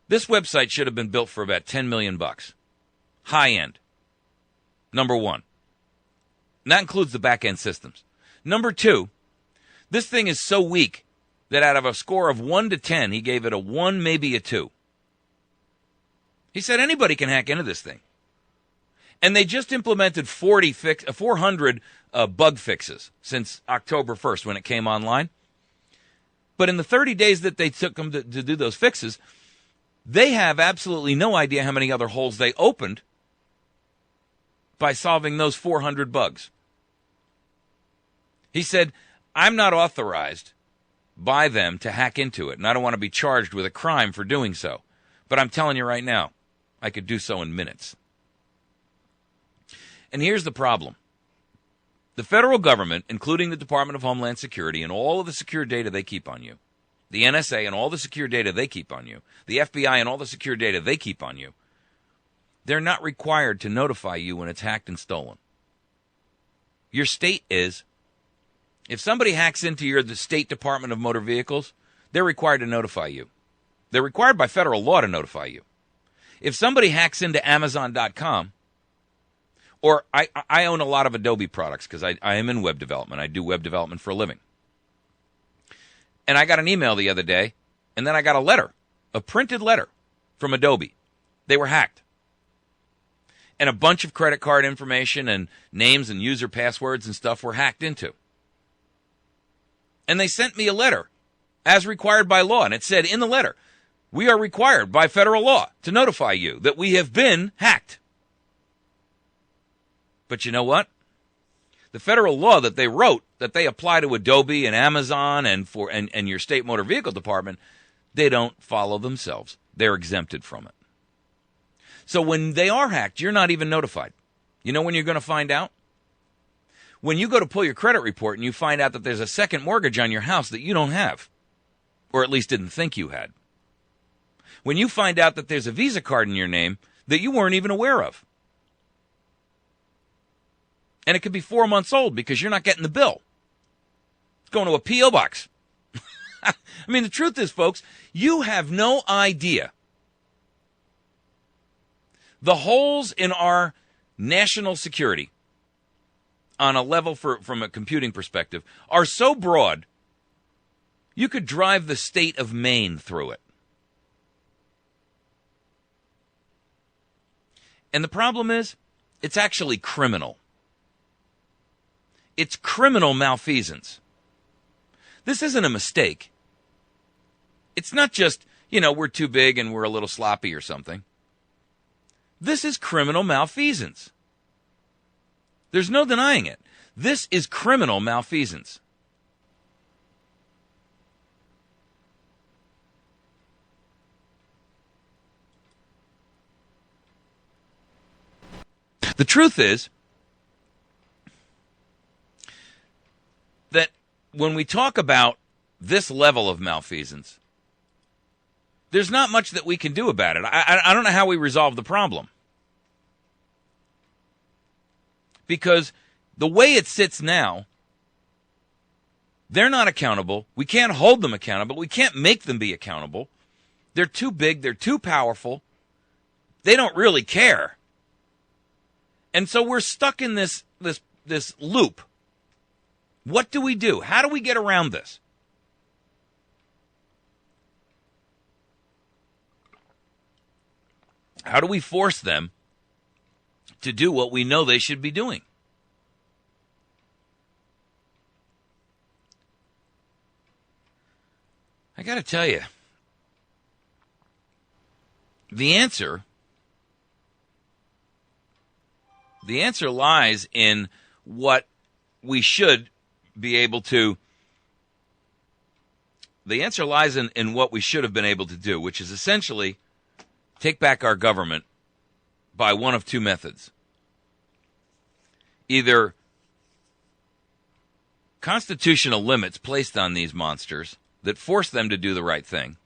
this website should have been built for about $10 million. High end. Number one. And that includes the back end systems. Number two, this thing is so weak that out of a score of 1 to 10, he gave it a 1, maybe a 2. He said anybody can hack into this thing. And they just implemented 400 bug fixes since October 1st when it came online. But in the 30 days that they took them to do those fixes, they have absolutely no idea how many other holes they opened by solving those 400 bugs. He said, I'm not authorized by them to hack into it, and I don't want to be charged with a crime for doing so. But I'm telling you right now, I could do so in minutes. And here's the problem. The federal government, including the Department of Homeland Security and all of the secure data they keep on you, the NSA and all the secure data they keep on you, the FBI and all the secure data they keep on you, they're not required to notify you when it's hacked and stolen. Your state is. If somebody hacks into the State Department of Motor Vehicles, they're required to notify you. They're required by federal law to notify you. If somebody hacks into Amazon.com, or I own a lot of Adobe products because I am in web development. I do web development for a living. And I got an email the other day, and then I got a letter, a printed letter from Adobe. They were hacked. And a bunch of credit card information and names and user passwords and stuff were hacked into. And they sent me a letter as required by law. And it said in the letter, we are required by federal law to notify you that we have been hacked. But you know what? The federal law that they wrote, that they apply to Adobe and Amazon and your state motor vehicle department, they don't follow themselves. They're exempted from it. So when they are hacked, you're not even notified. You know when you're going to find out? When you go to pull your credit report and you find out that there's a second mortgage on your house that you don't have, or at least didn't think you had. When you find out that there's a Visa card in your name that you weren't even aware of. And it could be 4 months old because you're not getting the bill. It's going to a P.O. box. I mean, the truth is, folks, you have no idea the holes in our national security on a level from a computing perspective are so broad, you could drive the state of Maine through it. And the problem is, it's actually criminal. It's criminal malfeasance. This isn't a mistake. It's not just, we're too big and we're a little sloppy or something. This is criminal malfeasance. There's no denying it. This is criminal malfeasance. The truth is that when we talk about this level of malfeasance, there's not much that we can do about it. I don't know how we resolve the problem. Because the way it sits now, they're not accountable. We can't hold them accountable. We can't make them be accountable. They're too big. They're too powerful. They don't really care. And so we're stuck in this loop. What do we do? How do we get around this? How do we force them to do what we know they should be doing? I got to tell you, the answer lies in what we should be able to. The answer lies in what we should have been able to do, which is essentially take back our government by one of two methods. Either constitutional limits placed on these monsters that force them to do the right thing,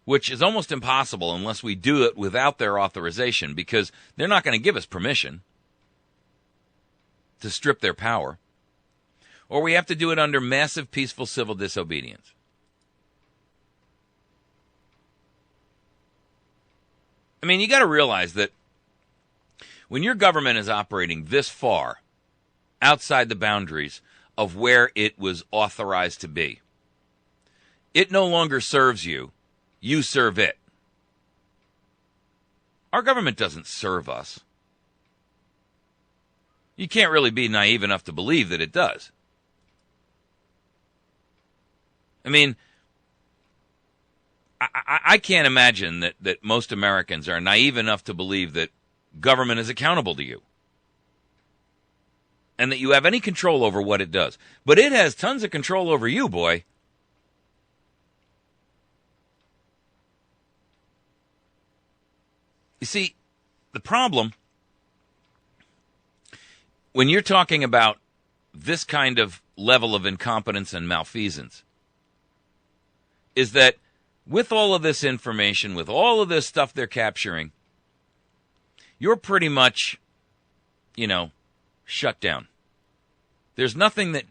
which is almost impossible unless we do it without their authorization, because they're not going to give us permission to strip their power, or we have to do it under massive peaceful civil disobedience. I mean, you got to realize that when your government is operating this far outside the boundaries of where it was authorized to be, it no longer serves you. You serve it. Our government doesn't serve us. You can't really be naive enough to believe that it does. I mean, I can't imagine that most Americans are naive enough to believe that government is accountable to you and that you have any control over what it does. But it has tons of control over you, boy. You see, the problem, when you're talking about this kind of level of incompetence and malfeasance, is that with all of this information, with all of this stuff they're capturing, you're pretty much, shut down. There's nothing that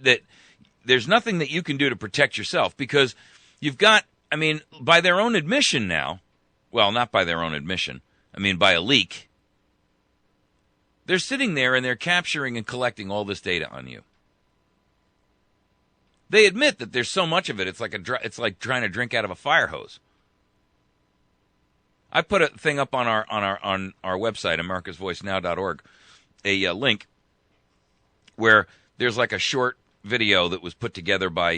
you can do to protect yourself, because you've got, by their own admission now, well, not by their own admission, by a leak, they're sitting there and they're capturing and collecting all this data on you. They admit that there's so much of it, it's like trying to drink out of a fire hose. I put a thing up on our website, americasvoicenow.org, a link where there's like a short video that was put together by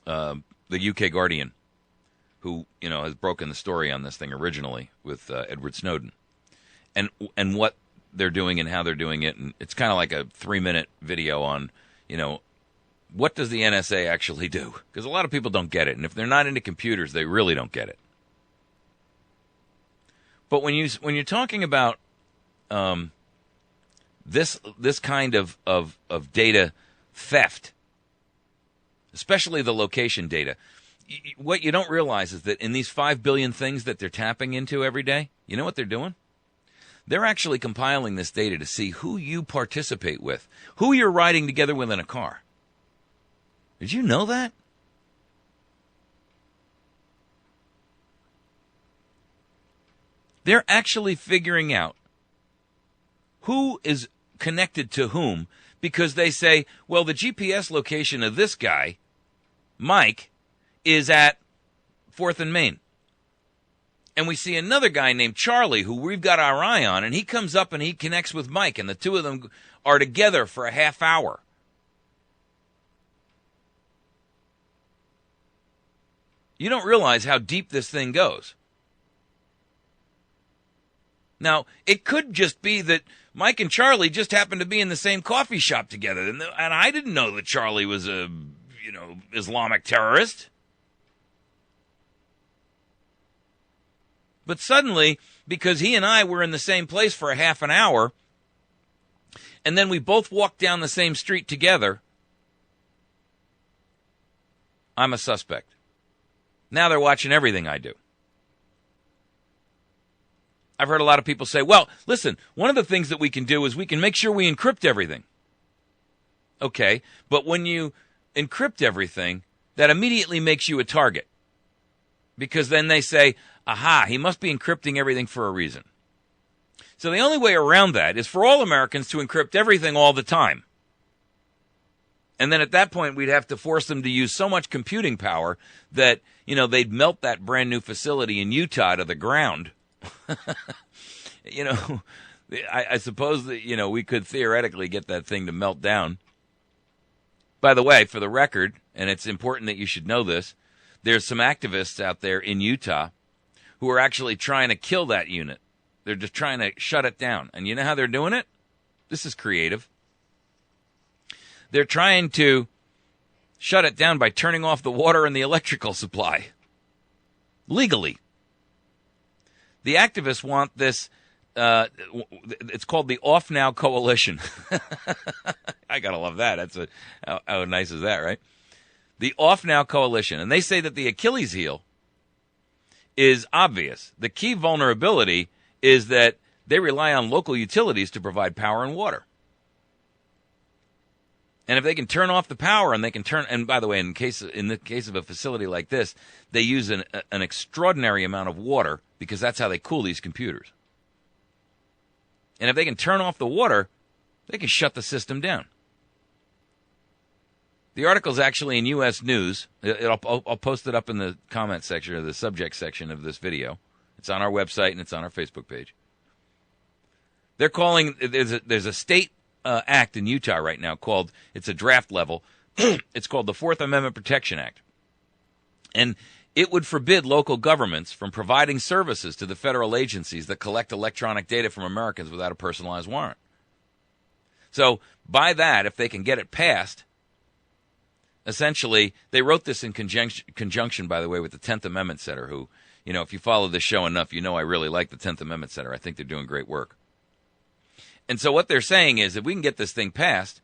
the UK Guardian, who has broken the story on this thing originally with Edward Snowden, and what they're doing and how they're doing it, and it's kind of like a 3-minute video on what does the NSA actually do? Because a lot of people don't get it, and if they're not into computers, they really don't get it. But when you're talking about this kind of data theft, especially the location data, what you don't realize is that in these 5 billion things that they're tapping into every day, you know what they're doing? They're actually compiling this data to see who you participate with, who you're riding together with in a car. Did you know that? They're actually figuring out who is connected to whom, because they say, well, the GPS location of this guy, Mike, is at 4th and Main. And we see another guy named Charlie who we've got our eye on, and he comes up and he connects with Mike, and the two of them are together for a half hour. You don't realize how deep this thing goes. Now, it could just be that Mike and Charlie just happened to be in the same coffee shop together, and I didn't know that Charlie was a, Islamic terrorist. But suddenly, because he and I were in the same place for a half an hour, and then we both walked down the same street together, I'm a suspect. Now they're watching everything I do. I've heard a lot of people say, well, listen, one of the things that we can do is we can make sure we encrypt everything. Okay, but when you encrypt everything, that immediately makes you a target. Because then they say, aha, he must be encrypting everything for a reason. So the only way around that is for all Americans to encrypt everything all the time. And then at that point, we'd have to force them to use so much computing power that, they'd melt that brand new facility in Utah to the ground. I suppose that, we could theoretically get that thing to melt down. By the way, for the record, and it's important that you should know this, there's some activists out there in Utah who are actually trying to kill that unit. They're just trying to shut it down. And you know how they're doing it? This is creative. They're trying to shut it down by turning off the water and the electrical supply. Legally. The activists want this, it's called the Off Now Coalition. I gotta love that. How nice is that, right? The Off Now Coalition. And they say that the Achilles heel is obvious. The key vulnerability is that they rely on local utilities to provide power and water. And if they can turn off the power and they can and by the way, in the case of a facility like this, they use an extraordinary amount of water because that's how they cool these computers. And if they can turn off the water, they can shut the system down. The article's actually in U.S. News. I'll post it up in the comment section or the subject section of this video. It's on our website and it's on our Facebook page. They're calling, there's a state act in Utah right now called, it's a draft level, it's called the Fourth Amendment Protection Act. And it would forbid local governments from providing services to the federal agencies that collect electronic data from Americans without a personalized warrant. So by that, if they can get it passed, essentially, they wrote this in conjunction, by the way, with the 10th Amendment Center, who, if you follow this show enough, I really like the 10th Amendment Center. I think they're doing great work. And so what they're saying is, if we can get this thing passed,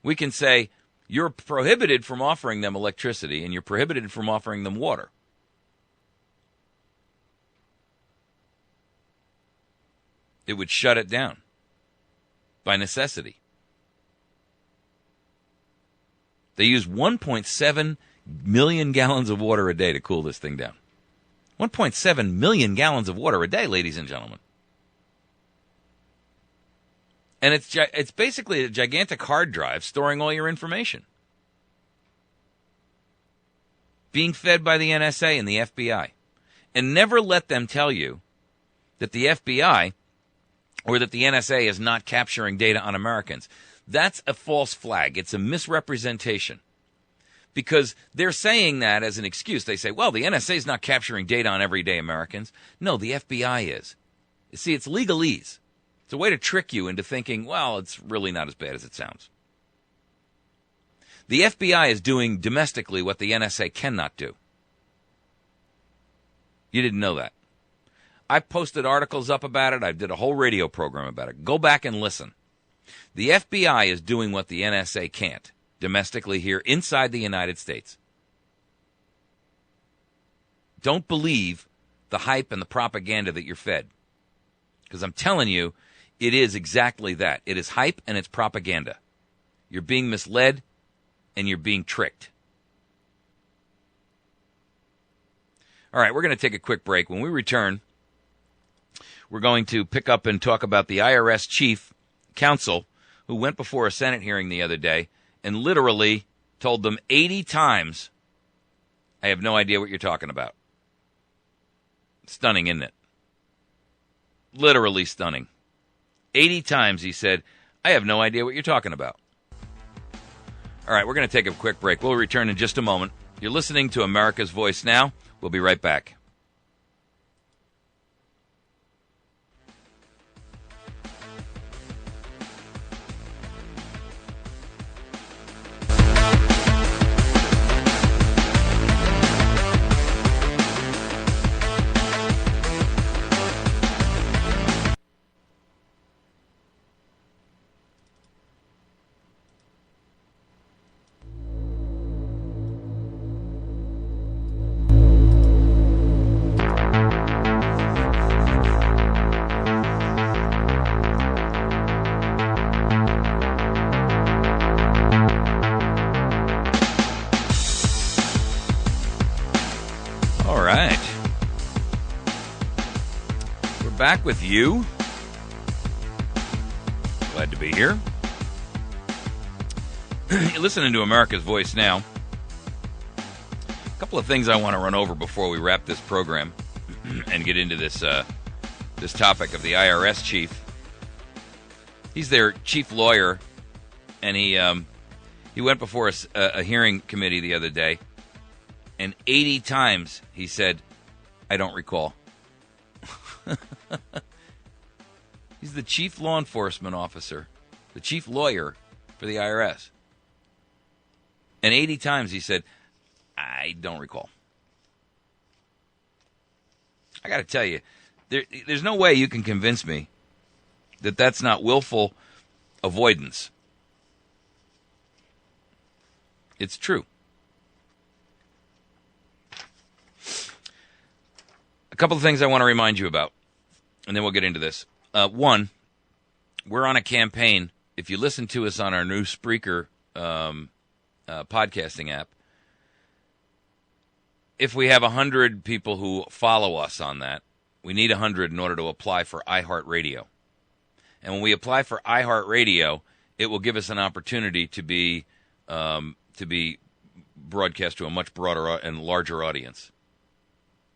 we can say, you're prohibited from offering them electricity and you're prohibited from offering them water. It would shut it down by necessity. They use 1.7 million gallons of water a day to cool this thing down. 1.7 million gallons of water a day, ladies and gentlemen. And it's basically a gigantic hard drive storing all your information. Being fed by the NSA and the FBI. And never let them tell you that the FBI or that the NSA is not capturing data on Americans. That's a false flag. It's a misrepresentation. Because they're saying that as an excuse. They say, well, the NSA is not capturing data on everyday Americans. No, the FBI is. You see, it's legalese. It's a way to trick you into thinking, well, it's really not as bad as it sounds. The FBI is doing domestically what the NSA cannot do. You didn't know that. I posted articles up about it. I did a whole radio program about it. Go back and listen. The FBI is doing what the NSA can't domestically here inside the United States. Don't believe the hype and the propaganda that you're fed. Because I'm telling you, it is exactly that. It is hype and it's propaganda. You're being misled and you're being tricked. All right, we're going to take a quick break. When we return, we're going to pick up and talk about the IRS chief counsel who went before a Senate hearing the other day and literally told them 80 times, I have no idea what you're talking about. Stunning, isn't it? Literally stunning. 80 times he said, I have no idea what you're talking about. All right, we're going to take a quick break. We'll return in just a moment. You're listening to America's Voice Now. We'll be right back. Back with you. Glad to be here. You're listening to America's Voice Now. A couple of things I want to run over before we wrap this program and get into this this topic of the IRS chief. He's their chief lawyer, and he went before a hearing committee the other day, and 80 times he said, I don't recall. He's the chief law enforcement officer, the chief lawyer for the IRS. And 80 times he said, I don't recall. I got to tell you, there's no way you can convince me that that's not willful avoidance. It's true. A couple of things I want to remind you about, and then we'll get into this. One, we're on a campaign. If you listen to us on our new Spreaker podcasting app, if we have 100 people who follow us on that, we need 100 in order to apply for iHeartRadio. And when we apply for iHeartRadio, it will give us an opportunity to be broadcast to a much broader and larger audience.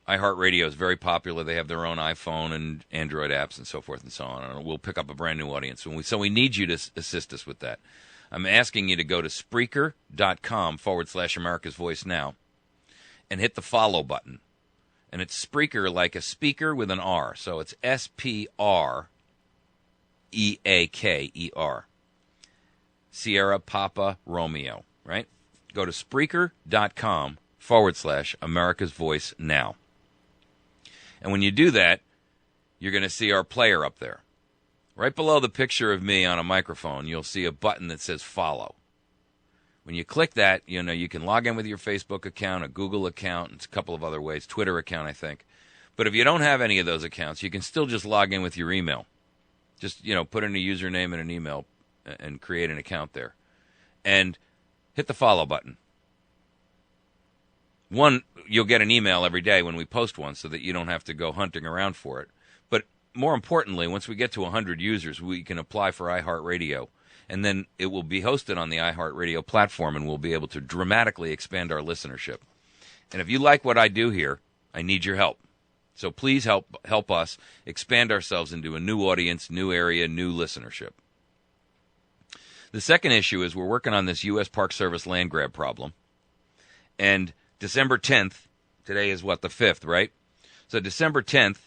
iHeartRadio is very popular. They have their own iPhone and Android apps and so forth and so on. And we'll pick up a brand new audience. So we need you to assist us with that. I'm asking you to go to Spreaker.com/America's Voice Now and hit the follow button. And it's Spreaker like a speaker with an R. So it's Spreaker. Sierra Papa Romeo, right? Go to Spreaker.com/America's Voice Now. And when you do that, you're going to see our player up there. Right below the picture of me on a microphone, you'll see a button that says follow. When you click that, you can log in with your Facebook account, a Google account, and a couple of other ways, Twitter account, I think. But if you don't have any of those accounts, you can still just log in with your email. Just, put in a username and an email and create an account there. And hit the follow button. One, you'll get an email every day when we post one so that you don't have to go hunting around for it. But more importantly, once we get to 100 users, we can apply for iHeartRadio. And then it will be hosted on the iHeartRadio platform, and we'll be able to dramatically expand our listenership. And if you like what I do here, I need your help. So please help us expand ourselves into a new audience, new area, new listenership. The second issue is we're working on this U.S. Park Service land grab problem. And December 10th, today is the 5th, right? So December 10th,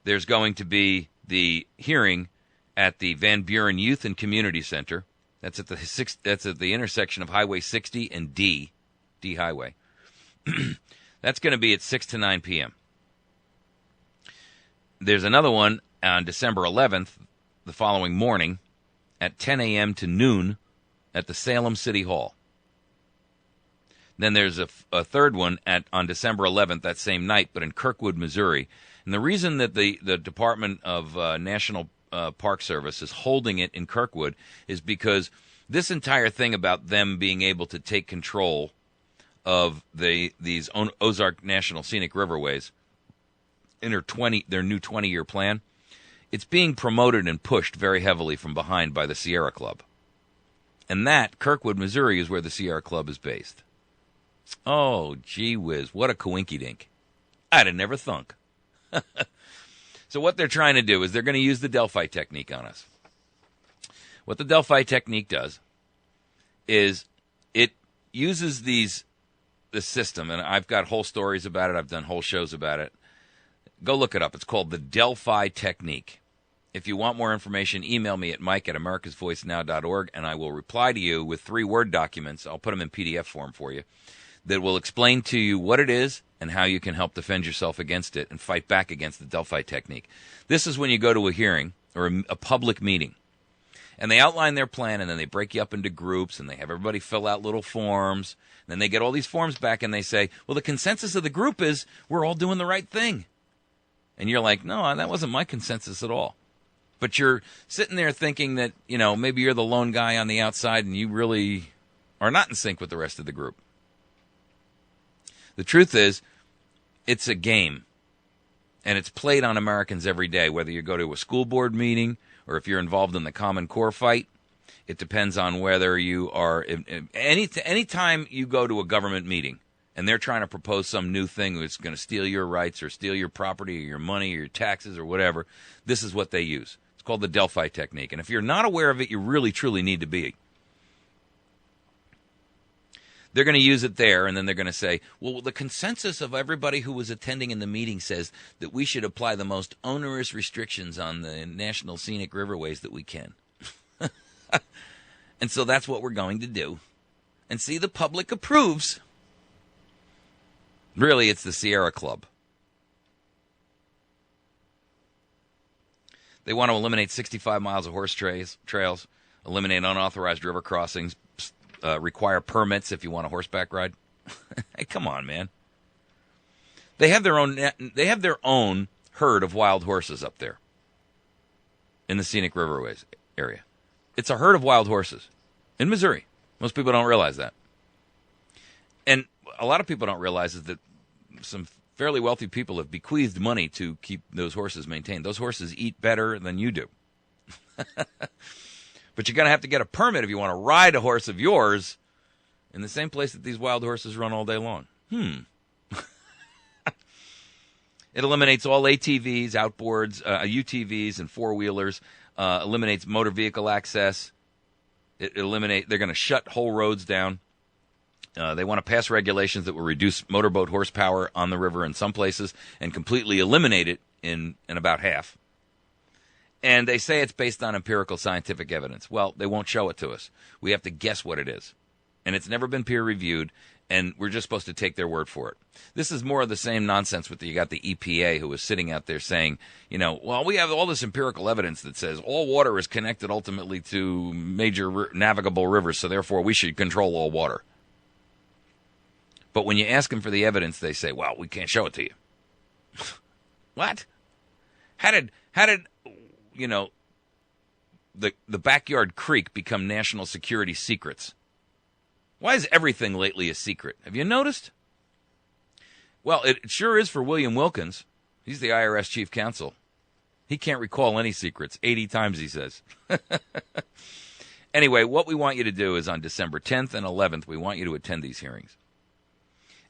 there's going to be the hearing at the Van Buren Youth and Community Center. That's at the intersection of Highway 60 and D Highway. That's going to be at 6 to 9 p.m. There's another one on December 11th, the following morning, at 10 a.m. to noon at the Salem City Hall. Then there's a third one on December 11th, that same night, but in Kirkwood, Missouri. And the reason that the Department of National Park Service is holding it in Kirkwood is because this entire thing about them being able to take control of these Ozark National Scenic Riverways their new 20-year plan, it's being promoted and pushed very heavily from behind by the Sierra Club. And that, Kirkwood, Missouri, is where the Sierra Club is based. Oh, gee whiz, what a coinky-dink. I'd have never thunk. So what they're trying to do is they're going to use the Delphi technique on us. What the Delphi technique does is it uses this system, and I've got whole stories about it. I've done whole shows about it. Go look it up. It's called the Delphi technique. If you want more information, email me at mike@americasvoicenow.org, and I will reply to you with 3 Word documents. I'll put them in PDF form for you that will explain to you what it is and how you can help defend yourself against it and fight back against the Delphi technique. This is when you go to a hearing or a public meeting, and they outline their plan, and then they break you up into groups, and they have everybody fill out little forms. And then they get all these forms back, and they say, well, the consensus of the group is we're all doing the right thing. And you're like, no, that wasn't my consensus at all. But you're sitting there thinking that, maybe you're the lone guy on the outside, and you really are not in sync with the rest of the group. The truth is, it's a game, and it's played on Americans every day, whether you go to a school board meeting or if you're involved in the Common Core fight. It depends on whether you are any time you go to a government meeting and they're trying to propose some new thing that's going to steal your rights or steal your property or your money or your taxes or whatever, this is what they use. It's called the Delphi technique. And if you're not aware of it, you really, truly need to be. They're going to use it there, and then they're going to say, well, the consensus of everybody who was attending in the meeting says that we should apply the most onerous restrictions on the national scenic riverways that we can. And so that's what we're going to do. And see, the public approves. Really, it's the Sierra Club. They want to eliminate 65 miles of horse trails, eliminate unauthorized river crossings, require permits if you want a horseback ride. Hey, come on, man. They have their own herd of wild horses up there in the scenic riverways area. It's a herd of wild horses in Missouri. Most people don't realize that. And a lot of people don't realize is that some fairly wealthy people have bequeathed money to keep those horses maintained. Those horses eat better than you do. But you're going to have to get a permit if you want to ride a horse of yours in the same place that these wild horses run all day long. It eliminates all ATVs, outboards, UTVs, and four-wheelers. Eliminates motor vehicle access. They're going to shut whole roads down. They want to pass regulations that will reduce motorboat horsepower on the river in some places and completely eliminate it in about half. And they say it's based on empirical scientific evidence. Well, they won't show it to us. We have to guess what it is. And it's never been peer-reviewed, and we're just supposed to take their word for it. This is more of the same nonsense with you got the EPA who was sitting out there saying, well, we have all this empirical evidence that says all water is connected ultimately to major navigable rivers, so therefore we should control all water. But when you ask them for the evidence, they say, well, we can't show it to you. What? How did the backyard creek become national security secrets? Why is everything lately a secret? Have you noticed? Well, it sure is for William Wilkins. He's the IRS chief counsel. He can't recall any secrets. 80 times, he says. Anyway, what we want you to do is on December 10th and 11th, we want you to attend these hearings.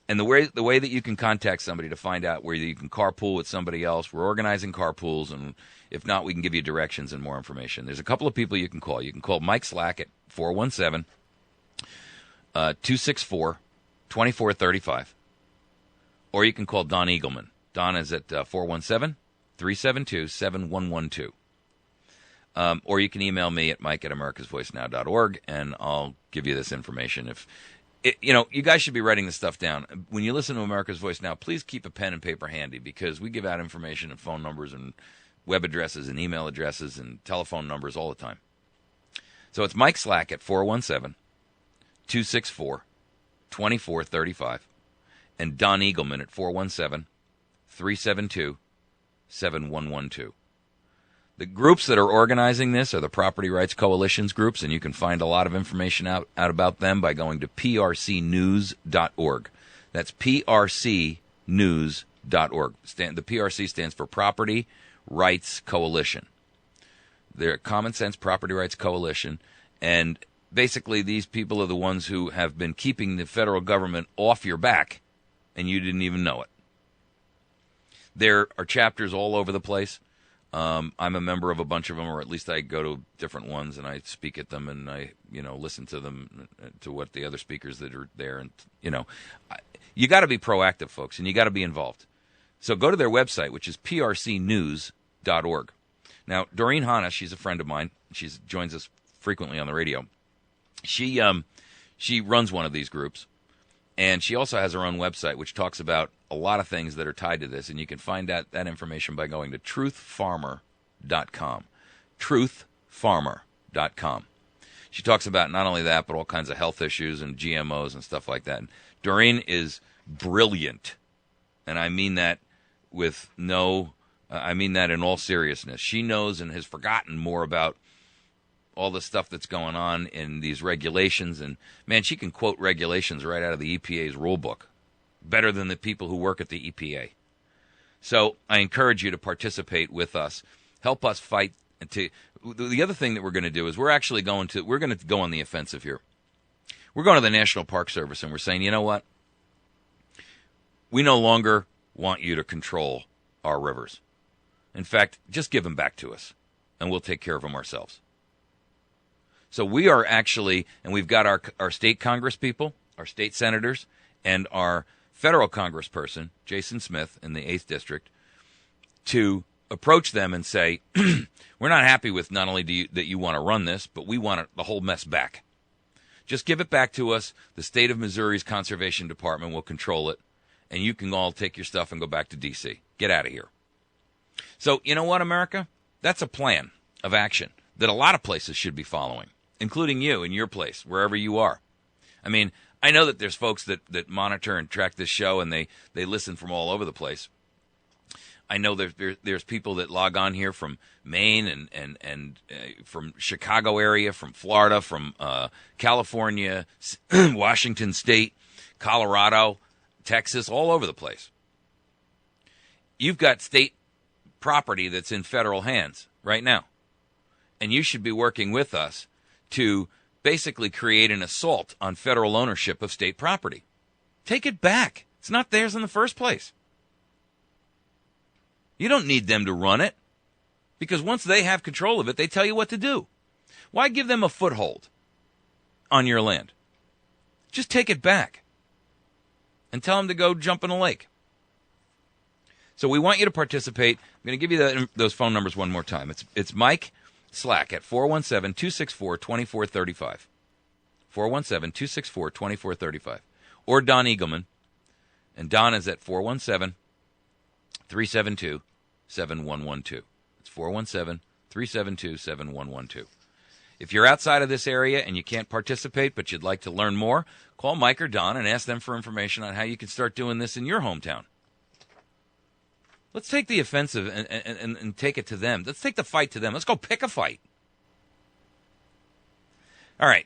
And the way that you can contact somebody to find out where you can carpool with somebody else, we're organizing carpools, and if not, we can give you directions and more information. There's a couple of people you can call. You can call Mike Slack at 417-264-2435. Or you can call Don Eagleman. Don is at 417-372-7112. Or you can email me at mike@americasvoicenow.org, and I'll give you this information. You guys should be writing this stuff down. When you listen to America's Voice Now, please keep a pen and paper handy, because we give out information and phone numbers and web addresses and email addresses and telephone numbers all the time. So it's Mike Slack at 417-264-2435 and Don Eagleman at 417-372-7112. The groups that are organizing this are the Property Rights Coalition's groups, and you can find a lot of information out about them by going to prcnews.org. That's prcnews.org. PRCnews.org. The PRC stands for Property Rights Coalition. They're a Common Sense Property Rights Coalition, and basically these people are the ones who have been keeping the federal government off your back, and you didn't even know it. There are chapters all over the place. I'm a member of a bunch of them, or at least I go to different ones, and I speak at them, and I, listen to them, to what the other speakers that are there, and, you got to be proactive, folks, and you got to be involved. So go to their website, which is prcnews.org. Now, Doreen Hanna, she's a friend of mine. She joins us frequently on the radio. She runs one of these groups, and she also has her own website, which talks about a lot of things that are tied to this, and you can find out that information by going to truthfarmer.com. Truthfarmer.com. She talks about not only that, but all kinds of health issues and GMOs and stuff like that. And Doreen is brilliant, and I mean that I mean that in all seriousness. She knows and has forgotten more about all the stuff that's going on in these regulations. And, man, she can quote regulations right out of the EPA's rule book better than the people who work at the EPA. So I encourage you to participate with us. Help us fight. The other thing that we're going to do is we're going to go on the offensive here. We're going to the National Park Service, and we're saying, you know what? We no longer want you to control our rivers. In fact, just give them back to us, and we'll take care of them ourselves. So we are actually, and we've got our state Congress people, our state senators, and our federal congressperson, Jason Smith, in the 8th District, to approach them and say, we're not happy with not only that you want to run this, but we want the whole mess back. Just give it back to us. The state of Missouri's Conservation Department will control it, and you can all take your stuff and go back to D.C. Get out of here. So, you know what, America? That's a plan of action that a lot of places should be following, including you in your place, wherever you are. I mean, I know that there's folks that monitor and track this show, and they listen from all over the place. I know there's people that log on here from Maine and from Chicago area, from Florida, from California, Washington State, Colorado, Texas, all over the place. You've got state property that's in federal hands right now, and you should be working with us to basically create an assault on federal ownership of state property. Take it back. It's not theirs in the first place. You don't need them to run it, because once they have control of it, they tell you what to do. Why give them a foothold on your land? Just take it back and tell them to go jump in a lake. So we want you to participate. I'm going to give you those phone numbers one more time. It's Mike Slack at 417-264-2435. 417-264-2435. Or Don Eagleman. And Don is at 417-372-7112. It's 417-372-7112. If you're outside of this area and you can't participate but you'd like to learn more, call Mike or Don and ask them for information on how you can start doing this in your hometown. Let's take the offensive and take it to them. Let's take the fight to them. Let's go pick a fight. All right.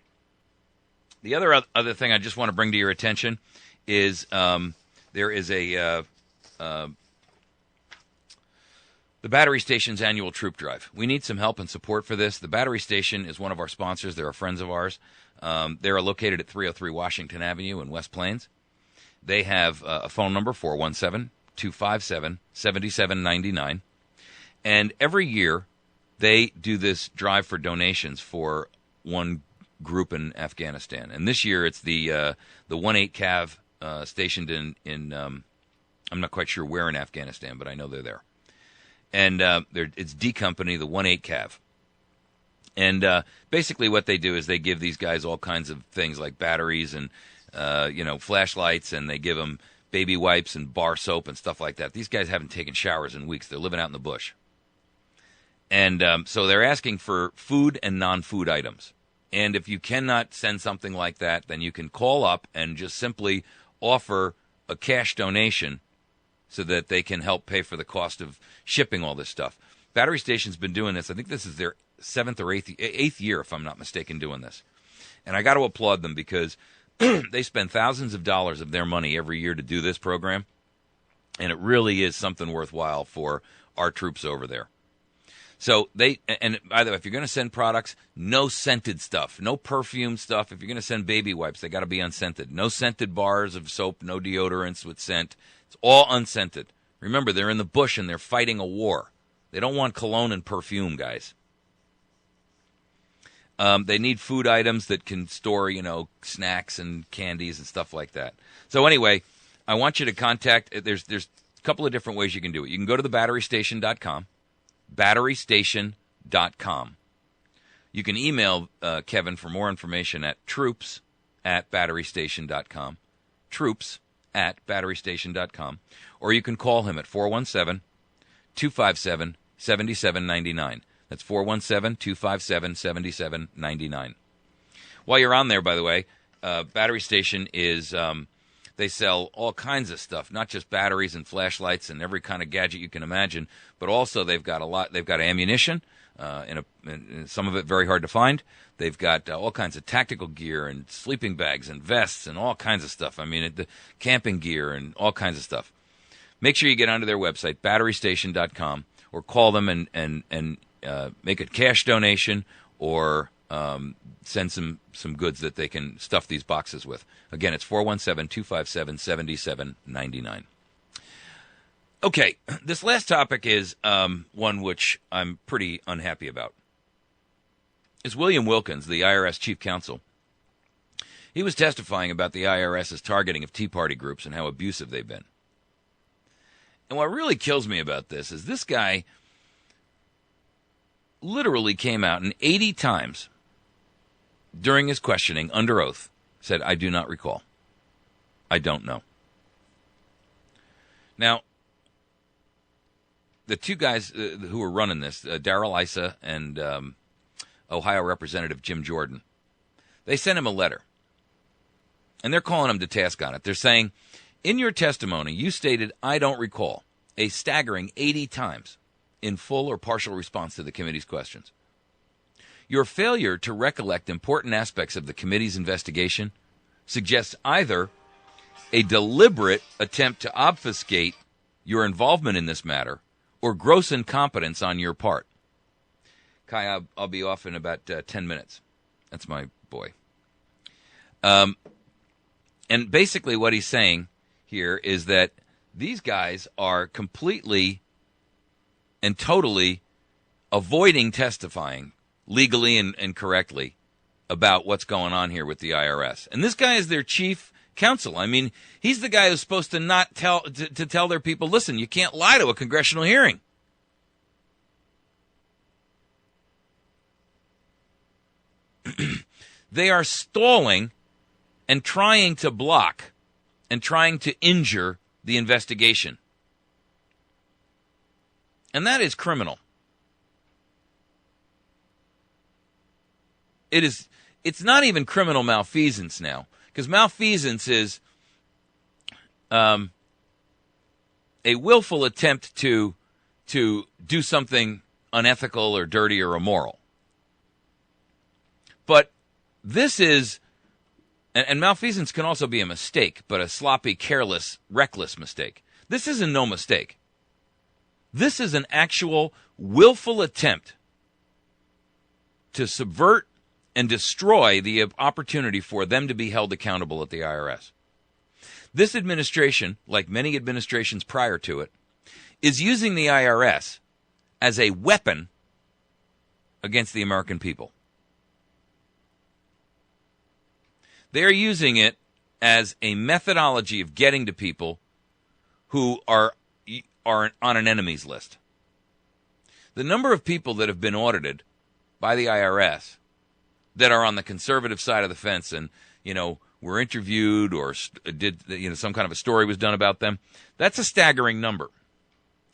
The other thing I just want to bring to your attention is there is the Battery Station's annual troop drive. We need some help and support for this. The Battery Station is one of our sponsors. They're friends of ours. They're located at 303 Washington Avenue in West Plains. They have a phone number, 417-257-7799. And every year they do this drive for donations for one group in Afghanistan. And this year it's the 1-8 Cav stationed in I'm not quite sure where in Afghanistan, but I know they're there. And it's D Company, the 1-8 Cav. And basically what they do is they give these guys all kinds of things like batteries and flashlights, and they give them baby wipes and bar soap and stuff like that. These guys haven't taken showers in weeks. They're living out in the bush. And so they're asking for food and non-food items. And if you cannot send something like that, then you can call up and just simply offer a cash donation so that they can help pay for the cost of shipping all this stuff. Battery Station's been doing this. I think this is their 7th or 8th year, if I'm not mistaken, doing this. And I got to applaud them because they spend thousands of dollars of their money every year to do this program. And it really is something worthwhile for our troops over there. So and by the way, if you're going to send products, no scented stuff, no perfume stuff. If you're going to send baby wipes, they got to be unscented. No scented bars of soap, no deodorants with scent. It's all unscented. Remember, they're in the bush and they're fighting a war. They don't want cologne and perfume, guys. They need food items that can store, snacks and candies and stuff like that. So anyway, I want you to contact, there's a couple of different ways you can do it. You can go to thebatterystation.com, batterystation.com. You can email Kevin for more information at troops@batterystation.com, troops@batterystation.com, or you can call him at 417-257-7799. That's 417-257-7799. While you're on there, by the way, Battery Station is, they sell all kinds of stuff, not just batteries and flashlights and every kind of gadget you can imagine, but also they've got ammunition, and some of it very hard to find. They've got all kinds of tactical gear and sleeping bags and vests and all kinds of stuff. I mean, the camping gear and all kinds of stuff. Make sure you get onto their website, batterystation.com, or call them and make a cash donation or send some goods that they can stuff these boxes with. Again, it's 417-257-7799. Okay, this last topic is one which I'm pretty unhappy about. It's William Wilkins, the IRS chief counsel. He was testifying about the IRS's targeting of Tea Party groups and how abusive they've been. And what really kills me about this is this guy literally came out and 80 times during his questioning under oath said, "I do not recall. I don't know." Now, the two guys who were running this, Darrell Issa and Ohio Representative Jim Jordan, they sent him a letter. And they're calling him to task on it. They're saying, in your testimony, you stated, "I don't recall," a staggering 80 times in full or partial response to the committee's questions. Your failure to recollect important aspects of the committee's investigation suggests either a deliberate attempt to obfuscate your involvement in this matter or gross incompetence on your part. Kai, I'll be off in about 10 minutes. That's my boy. And basically what he's saying here is that these guys are completely and totally avoiding testifying legally and correctly about what's going on here with the IRS. And this guy is their chief counsel. I mean, he's the guy who's supposed to not tell their people, listen, you can't lie to a congressional hearing. They are stalling and trying to block and trying to injure the investigation. And that is criminal. It's not even criminal malfeasance now, because malfeasance is a willful attempt to do something unethical or dirty or immoral. But this is, and malfeasance can also be a mistake, but a sloppy, careless, reckless mistake. This isn't no mistake. This is an actual willful attempt to subvert and destroy the opportunity for them to be held accountable at the IRS. This administration, like many administrations prior to it, is using the IRS as a weapon against the American people. They are using it as a methodology of getting to people who are on an enemies list. The number of people that have been audited by the IRS that are on the conservative side of the fence and, were interviewed or did, some kind of a story was done about them, that's a staggering number.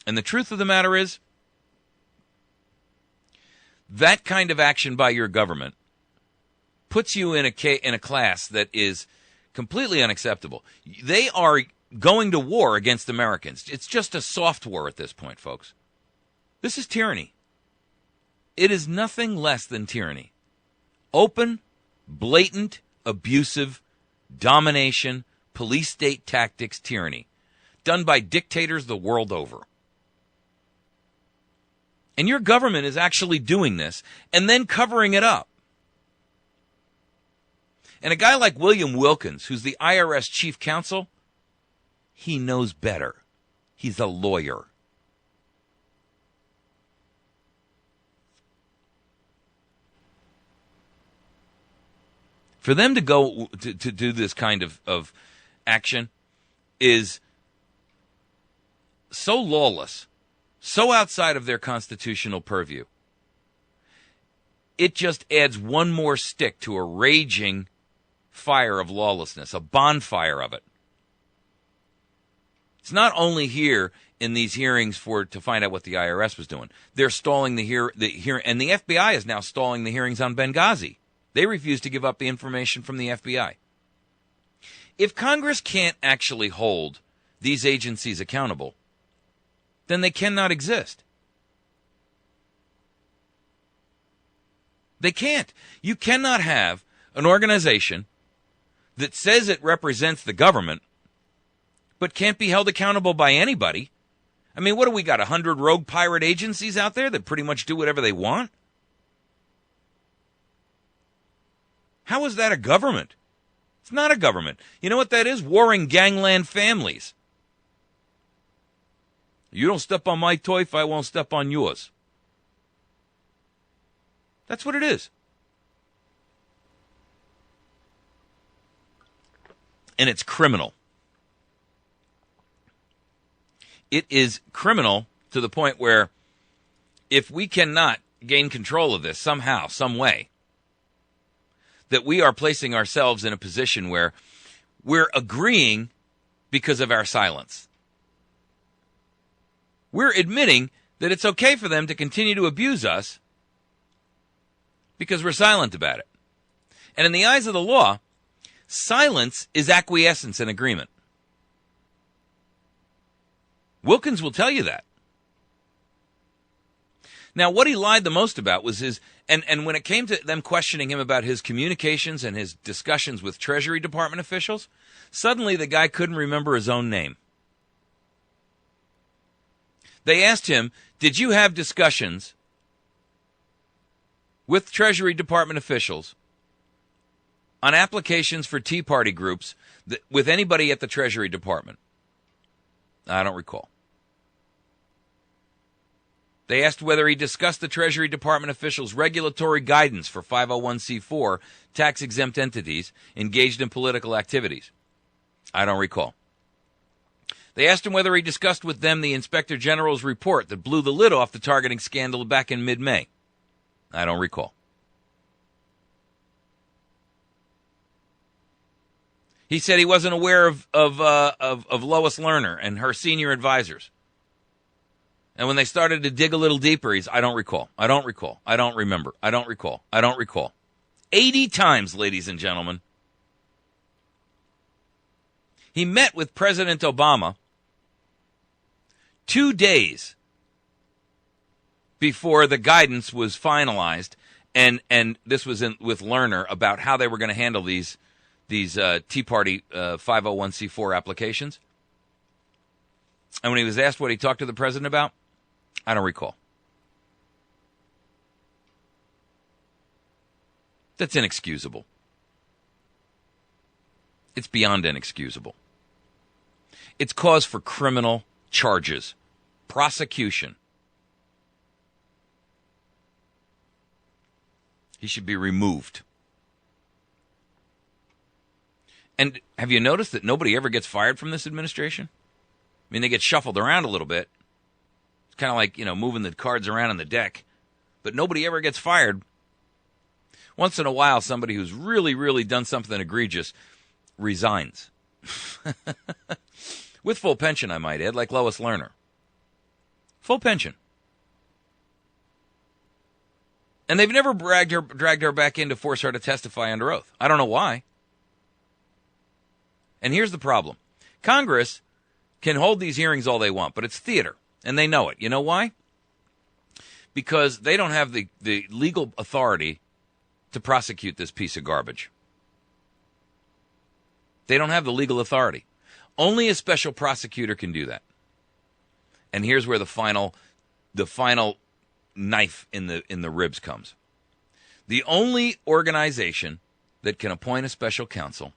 And the truth of the matter is, that kind of action by your government puts you in a class that is completely unacceptable. They are going to war against Americans. It's just a soft war at this point, folks. This is tyranny. It is nothing less than tyranny. Open, blatant, abusive, domination, police state tactics tyranny. done by dictators the world over. And your government is actually doing this and then covering it up. And a guy like William Wilkins, who's the IRS chief counsel, he knows better. He's a lawyer. For them to go to do this kind of action is so lawless, so outside of their constitutional purview. It just adds one more stick to a raging fire of lawlessness, a bonfire of it. It's not only here in these hearings to find out what the IRS was doing. They're stalling the hearing, and the FBI is now stalling the hearings on Benghazi. They refuse to give up the information from the FBI. If Congress can't actually hold these agencies accountable, then they cannot exist. They can't. You cannot have an organization that says it represents the government, but can't be held accountable by anybody. I mean, what do we got, 100 rogue pirate agencies out there that pretty much do whatever they want? How is that a government? It's not a government. You know what that is? Warring gangland families. You don't step on my turf, I won't step on yours. That's what it is. And it's criminal. It is criminal to the point where if we cannot gain control of this somehow, some way, that we are placing ourselves in a position where we're agreeing because of our silence. We're admitting that it's okay for them to continue to abuse us because we're silent about it. And in the eyes of the law, silence is acquiescence and agreement. Wilkins will tell you that. Now, what he lied the most about was his, and when it came to them questioning him about his communications and his discussions with Treasury Department officials, suddenly the guy couldn't remember his own name. They asked him, did you have discussions with Treasury Department officials on applications for Tea Party groups with anybody at the Treasury Department? I don't recall. They asked whether he discussed the Treasury Department officials' regulatory guidance for 501c4 tax-exempt entities engaged in political activities. I don't recall. They asked him whether he discussed with them the Inspector General's report that blew the lid off the targeting scandal back in mid-May. I don't recall. He said he wasn't aware of Lois Lerner and her senior advisors. And when they started to dig a little deeper, I don't recall. I don't recall. I don't remember. I don't recall. I don't recall. 80 times, ladies and gentlemen. He met with President Obama 2 days before the guidance was finalized, and this was with Lerner about how they were going to handle these Tea Party 501c4 applications. And when he was asked what he talked to the president about, I don't recall. That's inexcusable. It's beyond inexcusable. It's cause for criminal charges, prosecution. He should be removed. And have you noticed that nobody ever gets fired from this administration? I mean, they get shuffled around a little bit. It's kind of like, moving the cards around in the deck. But nobody ever gets fired. Once in a while, somebody who's really, really done something egregious resigns. With full pension, I might add, like Lois Lerner. Full pension. And they've never dragged her back in to force her to testify under oath. I don't know why. And here's the problem. Congress can hold these hearings all they want, but it's theater, and they know it. You know why? Because they don't have the legal authority to prosecute this piece of garbage. They don't have the legal authority. Only a special prosecutor can do that. And here's where the final knife in the ribs comes. The only organization that can appoint a special counsel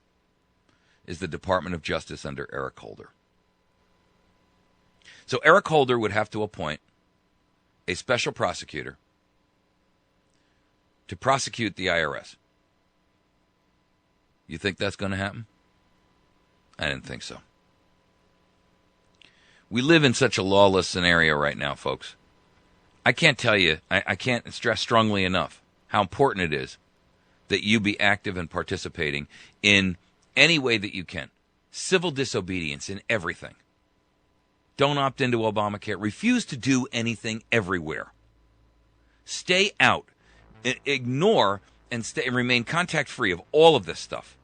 is the Department of Justice under Eric Holder. So Eric Holder would have to appoint a special prosecutor to prosecute the IRS. You think that's going to happen? I didn't think so. We live in such a lawless scenario right now, folks. I can't tell you, I can't stress strongly enough how important it is that you be active and participating in any way that you can. Civil disobedience in everything. Don't opt into Obamacare. Refuse to do anything everywhere. Stay out. Ignore and remain contact-free of all of this stuff.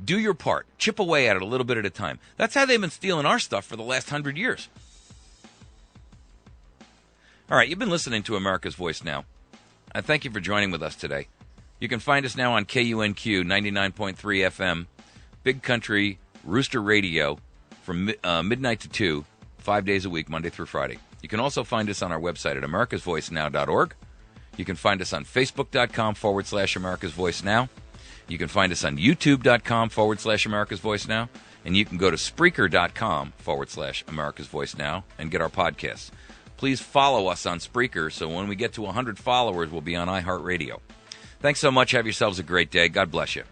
Do your part. Chip away at it a little bit at a time. That's how they've been stealing our stuff for the last 100 years. All right, you've been listening to America's Voice Now. I thank you for joining with us today. You can find us now on KUNQ 99.3 FM, Big Country Rooster Radio from midnight to 2, 5 days a week, Monday through Friday. You can also find us on our website at americasvoicenow.org. You can find us on facebook.com/America's Voice Now. You can find us on youtube.com/America's Voice Now. And you can go to Spreaker.com/America's Voice Now and get our podcasts. Please follow us on Spreaker so when we get to 100 followers, we'll be on iHeartRadio. Thanks so much. Have yourselves a great day. God bless you.